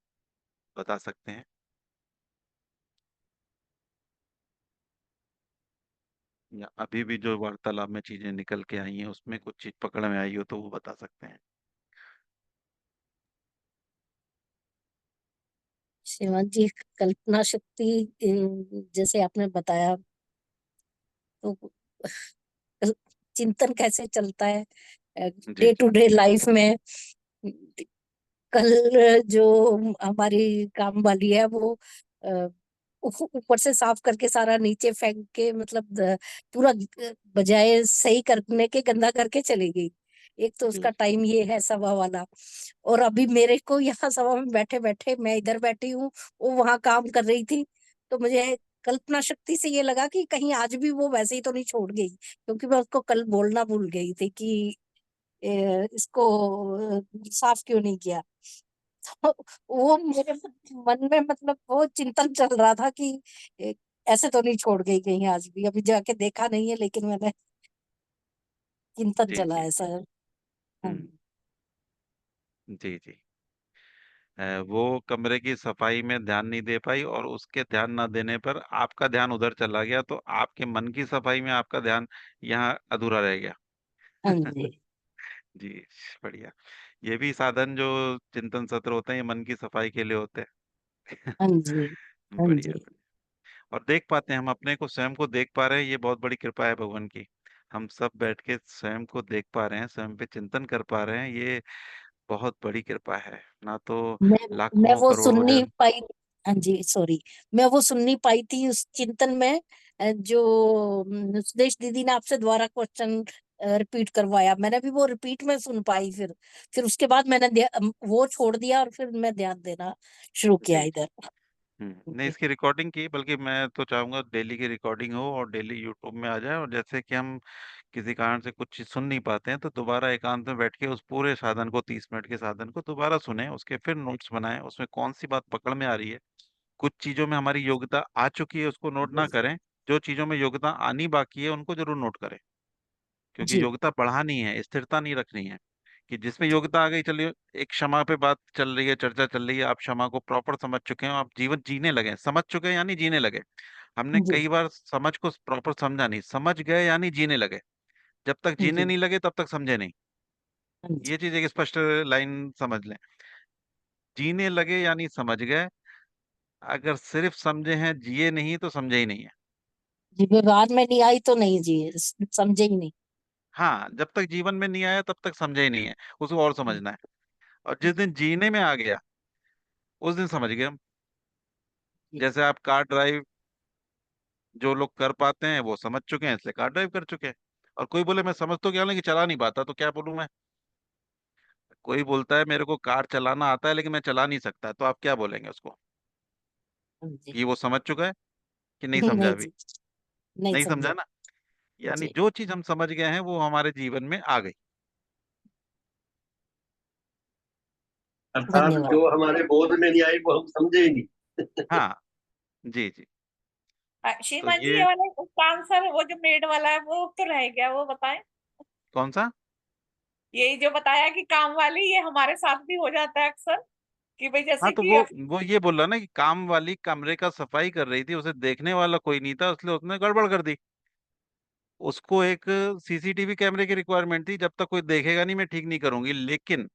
बता सकते हैं। या अभी भी जो वार्तालाप में चीजें निकल के आई हैं उसमें कुछ चीज पकड़ में आई हो तो वो बता सकते हैं। श्रीमान जी, कल्पना शक्ति जैसे आपने बताया, तो चिंतन कैसे चलता है जी डे टू डे लाइफ में। कल जो हमारी काम वाली है वो अ, ऊपर से साफ करके सारा नीचे फेंक के, मतलब पूरा बजाय सही करने के गंदा करके चली गई। एक तो उसका जी टाइम ये है सभा वाला, और अभी मेरे को यहाँ सभा में बैठे बैठे, मैं इधर बैठी हूँ, वो वहां काम कर रही थी, तो मुझे कल्पना शक्ति से ये लगा कि कहीं आज भी वो वैसे ही तो नहीं छोड़ गई, क्योंकि मैं उसको कल बोलना भूल गई थी कि इसको साफ क्यों नहीं किया। तो वो मेरे मन में, मतलब वो चिंतन चल रहा था कि ए, ऐसे तो नहीं छोड़ गई कहीं आज भी। अभी जाके देखा नहीं है, लेकिन मैंने चिंतन जी चला जी। ऐसा। हाँ। हम्म। जी जी। वो कमरे की सफाई में ध्यान नहीं दे पाई, और उसके ध्यान ना देने पर आपका ध्यान उधर चला गया, तो आपके मन की सफाई में आपका ध्यान यहाँ अधूरा रह गया। हाँ जी। जी। बढ़िया। ये भी साधन जो चिंतन सत्र होते हैं, ये मन की सफाई के लिए होते हैं। हाँ जी, हाँ बढ़िया। जी, और देख पाते हैं, हम अपने को स्वयं को देख पा रहे हैं, ये बहुत बड़ी कृपा है भगवान की। हम सब बैठ के स्वयं को देख पा रहे हैं, स्वयं पे चिंतन कर पा रहे हैं, ये बहुत बड़ी कृपा है। ना तो मैं लाखों वो करोड़ों सुन नहीं जन। पाई। हाँ जी, सॉरी, मैं वो सुन नहीं पाई थी उस चिंतन में, जो सुदेश दीदी ने आपसे दोबारा क्वेश्चन रिपीट करवाया, मैंने भी वो रिपीट में सुन पाई। फिर उसके बाद मैंने वो छोड़ दिया और फिर मैं ध्यान देना शुरू किया जी। इधर। नहीं, जी, इसकी रिकॉर्डिंग की, बल्कि मैं तो चाहूंगा डेली की रिकॉर्डिंग हो और डेली यूट्यूब में आ जाए। और जैसे कि हम किसी कारण से कुछ चीज सुन नहीं पाते हैं, तो दोबारा एकांत में बैठ के उस पूरे साधन को, 30 मिनट के साधन को दोबारा सुने, उसके फिर नोट्स बनाएं, उसमें कौन सी बात पकड़ में आ रही है। कुछ चीजों में हमारी योग्यता आ चुकी है, उसको नोट ना करें। जो चीजों में योग्यता आनी बाकी है, उनको जरूर नोट करें। क्योंकि जी, योग्यता बढ़ानी है, स्थिरता नहीं रखनी है। कि जिसमें योग्यता आ गई, चलिए एक क्षमा पे बात चल रही है, चर्चा चल रही है, आप क्षमा को प्रॉपर समझ चुके हैं, आप जीवन जीने लगे, समझ चुके हैं यानी जीने लगे। हमने जी, कई बार समझ को प्रॉपर समझा नहीं, समझ गए यानी जीने लगे। जब तक जीने जी, नहीं लगे तब तक समझे नहीं। हाँ जी, ये चीज एक स्पष्ट लाइन समझ लें। जीने लगे यानी समझ गए। अगर सिर्फ समझे हैं, जिए नहीं, तो समझे ही नहीं है। जी, व्यवहार में नहीं आई तो नहीं जी, समझे ही नहीं। हाँ, जब तक जीवन में नहीं आया तब तक समझे ही नहीं है, उसको और समझना है। और जिस दिन जीने में आ गया, उस दिन समझ गए हम। जी, जैसे आप कार ड्राइव, जो लोग कर पाते हैं वो समझ चुके हैं, इसलिए कार ड्राइव कर चुके हैं। और कोई बोले मैं समझ तो क्या हूं, लेकिन चला नहीं पाता, तो क्या बोलूं मैं। कोई बोलता है मेरे को कार चलाना आता है लेकिन मैं चला नहीं सकता, तो आप क्या बोलेंगे उसको। हाँ जी, कि वो समझ चुका है कि नहीं समझा नहीं अभी। जी, नहीं नहीं समझा समझा। ना। यानी जी, जो चीज हम समझ गए हैं वो हमारे जीवन में आ गई। अर्थात धन्यवाद। जो हमारे बोध में नहीं आई वो हम समझे ही नहीं। हाँ। जी जी। तो श्रीमान जी, ये ये वाला उसका आंसर वो जो मेड वाला है वो तो रह गया, वो बताएं। कौन सा। यही जो बताया कि काम वाली, ये हमारे साथ भी हो जाता है अक्सर, कि भाई हाँ, जैसे तो कि वो ये बोल रहा ना कि काम वाली कमरे का सफाई कर रही थी, उसे देखने वाला कोई नहीं था, इसलिए उसने गड़बड़ कर दी। उसको एक सीसीटीवी कैमरे की रिक्वायरमेंट थी, जब तक कोई देखेगा नहीं मैं ठीक नहीं करूंगी। लेकिन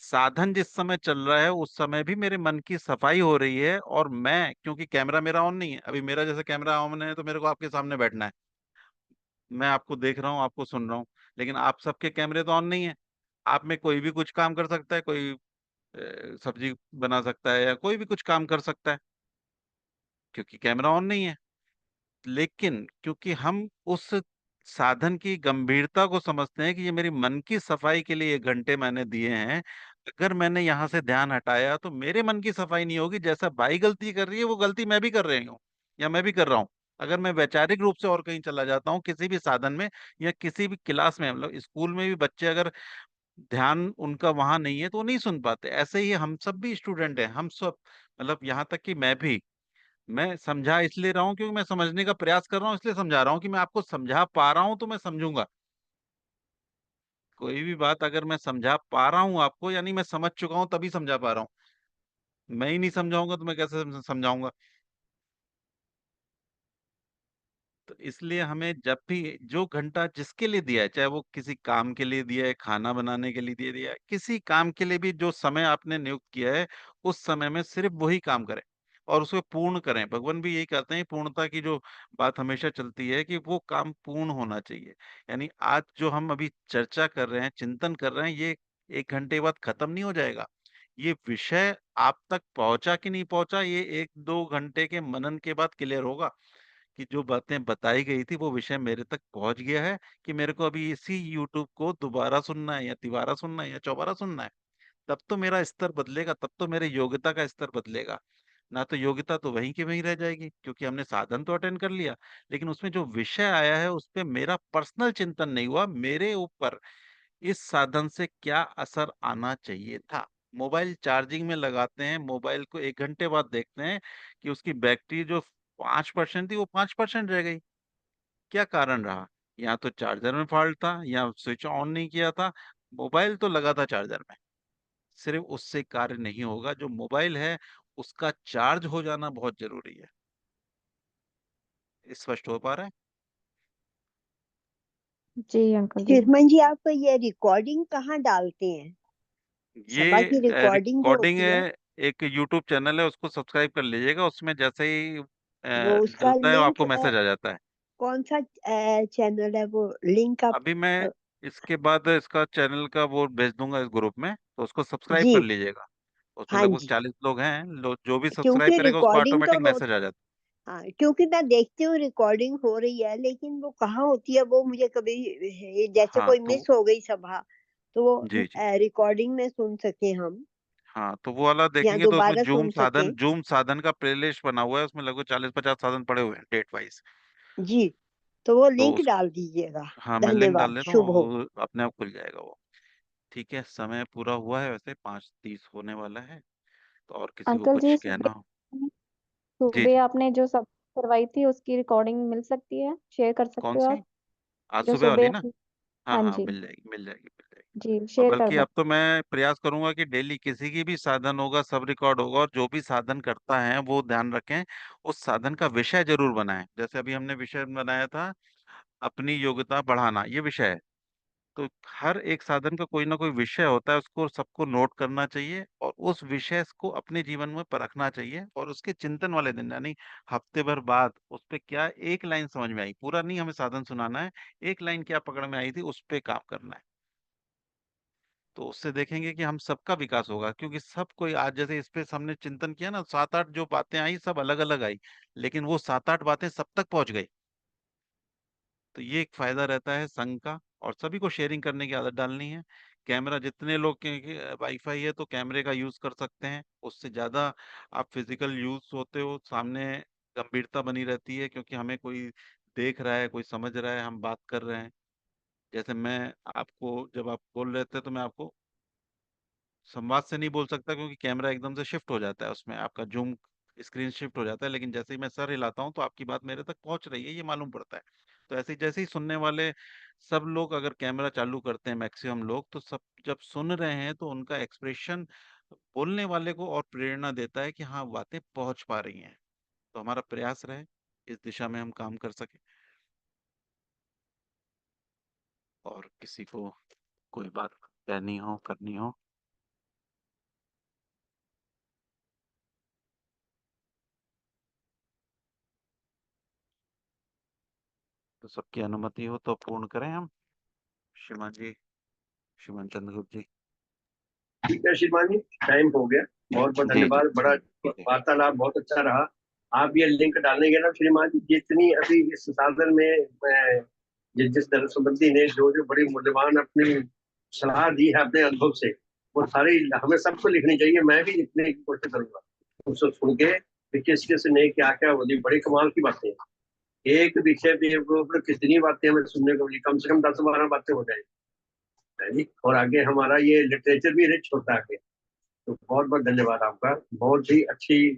साधन जिस समय चल रहा है उस समय भी मेरे मन की सफाई हो रही है, और मैं, क्योंकि कैमरा मेरा ऑन नहीं है अभी, मेरा जैसे कैमरा ऑन है तो मेरे को आपके सामने बैठना है, मैं आपको देख रहा हूँ, आपको सुन रहा हूँ। लेकिन आप सबके कैमरे तो ऑन नहीं है। आप में कोई भी कुछ काम कर सकता है, कोई सब्जी बना सकता है या कोई भी कुछ काम कर सकता है, क्योंकि कैमरा ऑन नहीं है। लेकिन क्योंकि हम उस साधन की गंभीरता को समझते हैं कि ये मेरी मन की सफाई के लिए 1 घंटे मैंने दिए हैं, अगर मैंने यहाँ से ध्यान हटाया तो मेरे मन की सफाई नहीं होगी। जैसा बाई गलती कर रही है वो गलती मैं भी कर रही हूँ, या मैं भी कर रहा हूँ। अगर मैं वैचारिक रूप से और कहीं चला जाता हूँ किसी भी साधन में, या किसी भी क्लास में, मतलब स्कूल में भी बच्चे अगर ध्यान उनका वहां नहीं है तो वो नहीं सुन पाते। ऐसे ही हम सब भी स्टूडेंट हैं, हम सब, मतलब यहाँ तक कि मैं भी। मैं समझा इसलिए रहा हूँ क्योंकि मैं समझने का प्रयास कर रहा हूँ, इसलिए समझा रहा हूँ कि मैं आपको समझा पा रहा हूँ तो मैं समझूंगा। कोई भी बात अगर मैं समझा पा रहा हूँ आपको, यानी मैं समझ चुका हूँ तभी समझा पा रहा हूँ। मैं ही नहीं समझाऊंगा तो मैं कैसे समझाऊंगा। तो इसलिए हमें जब भी जो घंटा जिसके लिए दिया है, चाहे वो किसी काम के लिए दिया है, खाना बनाने के लिए दिया है, किसी काम के लिए भी जो समय आपने नियुक्त किया है, उस समय में सिर्फ वही काम करें और उसको पूर्ण करें। भगवान भी यही कहते हैं, पूर्णता की जो बात हमेशा चलती है कि वो काम पूर्ण होना चाहिए। यानी आज जो हम अभी चर्चा कर रहे हैं, चिंतन कर रहे हैं, ये 1 घंटे बाद खत्म नहीं हो जाएगा। ये विषय आप तक पहुंचा कि नहीं पहुंचा, ये 1-2 घंटे के मनन के बाद क्लियर होगा कि जो बातें बताई गई थी वो विषय मेरे तक पहुंच गया है, कि मेरे को अभी इसी यूट्यूब को दोबारा सुनना है, या तिबारा सुनना है, या चौबारा सुनना है। तब तो मेरा स्तर बदलेगा, तब तो मेरे योग्यता का स्तर बदलेगा। ना तो योग्यता तो वहीं की वहीं रह जाएगी, क्योंकि हमने साधन तो अटेंड कर लिया, लेकिन उसमें जो विषय आया है उस पे मेरा पर्सनल चिंतन नहीं हुआ, मेरे ऊपर इस साधन से क्या असर आना चाहिए था। मोबाइल चार्जिंग में लगाते हैं, मोबाइल को 1 घंटे बाद देखते हैं कि उसकी बैटरी जो 5% थी वो 5% रह गई। क्या कारण रहा। या तो चार्जर में फॉल्ट था, या स्विच ऑन नहीं किया था। मोबाइल तो लगा था चार्जर में। सिर्फ उससे कार्य नहीं होगा, जो मोबाइल है उसका चार्ज हो जाना बहुत जरूरी है। स्पष्ट हो पा रहा है। जी अंकल जी। श्रीमान जी, आप ये रिकॉर्डिंग कहाँ डालते हैं? ये सभा की रिकॉर्डिंग जो रिकॉर्डिंग होती है। एक यूट्यूब चैनल है, उसको सब्सक्राइब कर लीजिएगा। उसमें जैसे ही वो उसका डलता है लिंक आपको मैसेज आ जाता है। कौन सा चैनल है वो लिंक आप अभी मैं इसके बाद इसका चैनल का वो भेज दूंगा इस ग्रुप में, तो उसको सब्सक्राइब जी कर लीजिएगा। उसमें हाँ लगभग जी 40 लोग हैं, जो भी सब्सक्राइब क्योंकि करेगा उसको रिकॉर्डिंग तो ऑटोमेटिक वो मैसेज आ जाता हाँ क्योंकि मैं देखती हूँ रिकॉर्डिंग हो रही है लेकिन वो कहाँ होती है वो मुझे कभी है। जैसे हाँ कोई तो मिस हो गई सभा तो वो जी जी, रिकॉर्डिंग में सुन सके हम हाँ तो वो वाला या देखेंगे तो उसमें दोबारा सुन सके जूम साधन का प्लेलिस्ट बना हुआ है, उसमें लगभग 40-50 साधन पड़े हुए हैं डेट वाइज। जी तो वो तो लिंक उस डाल दीजिएगा हाँ मैं लिंक डाल धन्यवाद देता हूँ, शुभ हो वो अपने आप खुल जाएगा वो। ठीक है, समय पूरा हुआ है, वैसे 5:30 होने वाला है, तो और किसी को अंकल जी, कुछ कहना हो? जी सुबह जी। आपने जो सब करवाई थी उसकी रिकॉर्डिंग मिल सकती है, शेयर कर कौन सकते हो सी? आप? आज जो सुबह वाली सुबह ना? हाँ हाँ हाँ, जी, मिल जाएगी मिल जाएगी मिल जाएगी। जी और शेयर बल्कि करवा। अब तो मैं प्रयास करूंगा कि डेली किसी की भी साधन होगा सब रिकॉर्ड होगा, और जो भी साधन करता है वो ध्यान रखें उस साधन का विषय जरूर बनाएं। जैसे अभी हमने विषय बनाया था अपनी योग्यता बढ़ाना, ये विषय है। तो हर एक साधन का कोई ना कोई विषय होता है, उसको सबको नोट करना चाहिए और उस विषय को अपने जीवन में परखना चाहिए, और उसके चिंतन वाले दिन यानी हफ्ते भर बाद उस पे क्या एक लाइन समझ में आई, पूरा नहीं हमें साधन सुनाना है, एक लाइन क्या पकड़ में आई थी उस पे काम करना है। तो उससे देखेंगे कि हम सबका विकास होगा, क्योंकि सब कोई आज जैसे इस पे हमने चिंतन किया ना, 7-8 जो बातें आई सब अलग अलग आई, लेकिन वो 7-8 बातें सब तक पहुंच गई। तो ये एक फायदा रहता है संघ का, और सभी को शेयरिंग करने की आदत डालनी है। कैमरा जितने लोग के वाईफाई है तो कैमरे का यूज कर सकते हैं, उससे ज्यादा आप फिजिकल यूज होते हो, सामने गंभीरता बनी रहती है, क्योंकि हमें कोई देख रहा है, कोई समझ रहा है, हम बात कर रहे हैं। जैसे मैं आपको, जब आप बोल रहे थे तो मैं आपको संवाद से नहीं बोल सकता, क्योंकि कैमरा एकदम से शिफ्ट हो जाता है, उसमें आपका जूम स्क्रीन शिफ्ट हो जाता है, लेकिन जैसे ही मैं सर हिलाता हूँ तो आपकी बात मेरे तक पहुंच रही है, ये मालूम पड़ता है। तो ऐसे ही जैसे ही सुनने वाले सब लोग अगर कैमरा चालू करते हैं, मैक्सिमम लोग, तो सब जब सुन रहे हैं तो उनका एक्सप्रेशन बोलने वाले को और प्रेरणा देता है कि हाँ बातें पहुंच पा रही हैं। तो हमारा प्रयास रहे इस दिशा में हम काम कर सके। और किसी को कोई बात कहनी हो, करनी हो? तो सबकी अनुमति हो तो पूर्ण करें हम। श्रीमान जी, श्रीमान चंद्रगुप्त जी। ठीक है श्रीमान जी, टाइम हो गया। बहुत बहुत जी जी धन्यवाद, बड़ा जी। वार्तालाप बहुत अच्छा रहा। आप ये लिंक डालेंगे ना श्रीमान जी, जितनी अभी इस साधन में जिस तरह सुमंती ने जो जो बड़ी मूल्यवान अपनी सलाह दी है अपने अनुभव से, वो सारी हमें सबको लिखनी चाहिए। मैं भी लिखने की कोशिश करूंगा उसको सुन के कि किस किस ने क्या क्या बोली। बड़ी कमाल की बातें हैं। एक विषय पे ऊपर कितनी बातें हमें सुनने को मिली, कम से कम 10-12 बातें हो जाएगी, है जी। और आगे हमारा ये लिटरेचर भी रिच होता है आगे। तो बहुत बहुत धन्यवाद आपका, बहुत ही अच्छी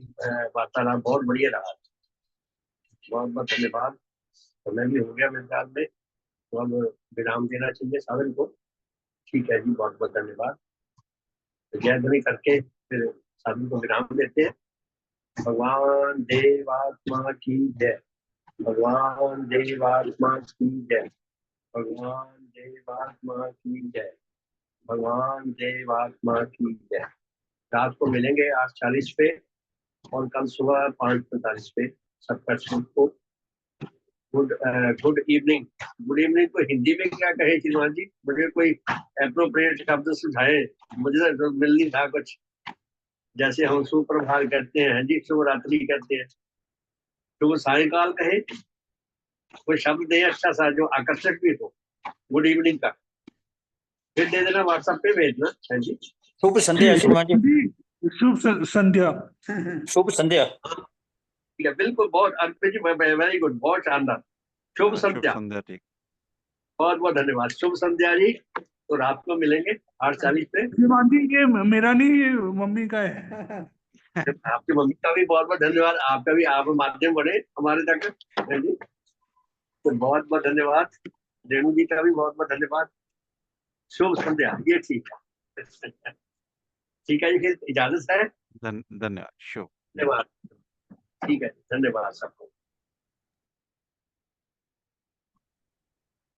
वार्तालाप, बहुत बढ़िया रहा। बहुत बहुत धन्यवाद। समय भी हो गया मेरे ख्याल में, तो अब विराम देना चाहिए साधन को। ठीक है जी, बहुत बहुत धन्यवाद। तो जय ध्वनि करके फिर साधन को विराम देते हैं। भगवान देवात्मा की जय। भगवान देवात्मा की जय। भगवान देवात्मा की जय। भगवान देवात्मा की जय। रात को मिलेंगे 8:40 पे और कल सुबह 5:45 पे। सबका शुभ को गुड इवनिंग। गुड इवनिंग को हिंदी में क्या कहे श्रीमान जी, मुझे कोई अप्रोप्रिएट शब्द सुझाए। मुझे तो मिल नहीं था कुछ। जैसे हम सुप्रभात कहते हैं जी, शुभ रात्रि कहते हैं, शुभ सायंकाल कहे, कोई शब्द दे अच्छा सा जो आकर्षक भी हो गुड इवनिंग का, फिर दे देना, व्हाट्सएप पे भेजना। हाँ जी। शुभ संध्या श्रीमान जी। शुभ संध्या। शुभ संध्या। बिल्कुल, बहुत अर्पित जी, वेरी गुड, बहुत शानदार। शुभ शुभ संध्या। संध्या। ठीक। बहुत बहुत धन्यवाद। शुभ संध्या जी। तो रात को मिलेंगे 8:40 पे। श्रीमान जी ये मेरा नहीं, ये मम्मी का है। आपकी मम्मी का भी बहुत बहुत धन्यवाद। आपका भी, आप माध्यम बने हमारे तक, है जी। तो बहुत बहुत धन्यवाद। रेणु जी का भी बहुत बहुत धन्यवाद। शुभ संध्या, ये ठीक है। ठीक है जी, फिर इजाजत है। धन्यवाद। शुभ। धन्यवाद। ठीक है, धन्यवाद सबको।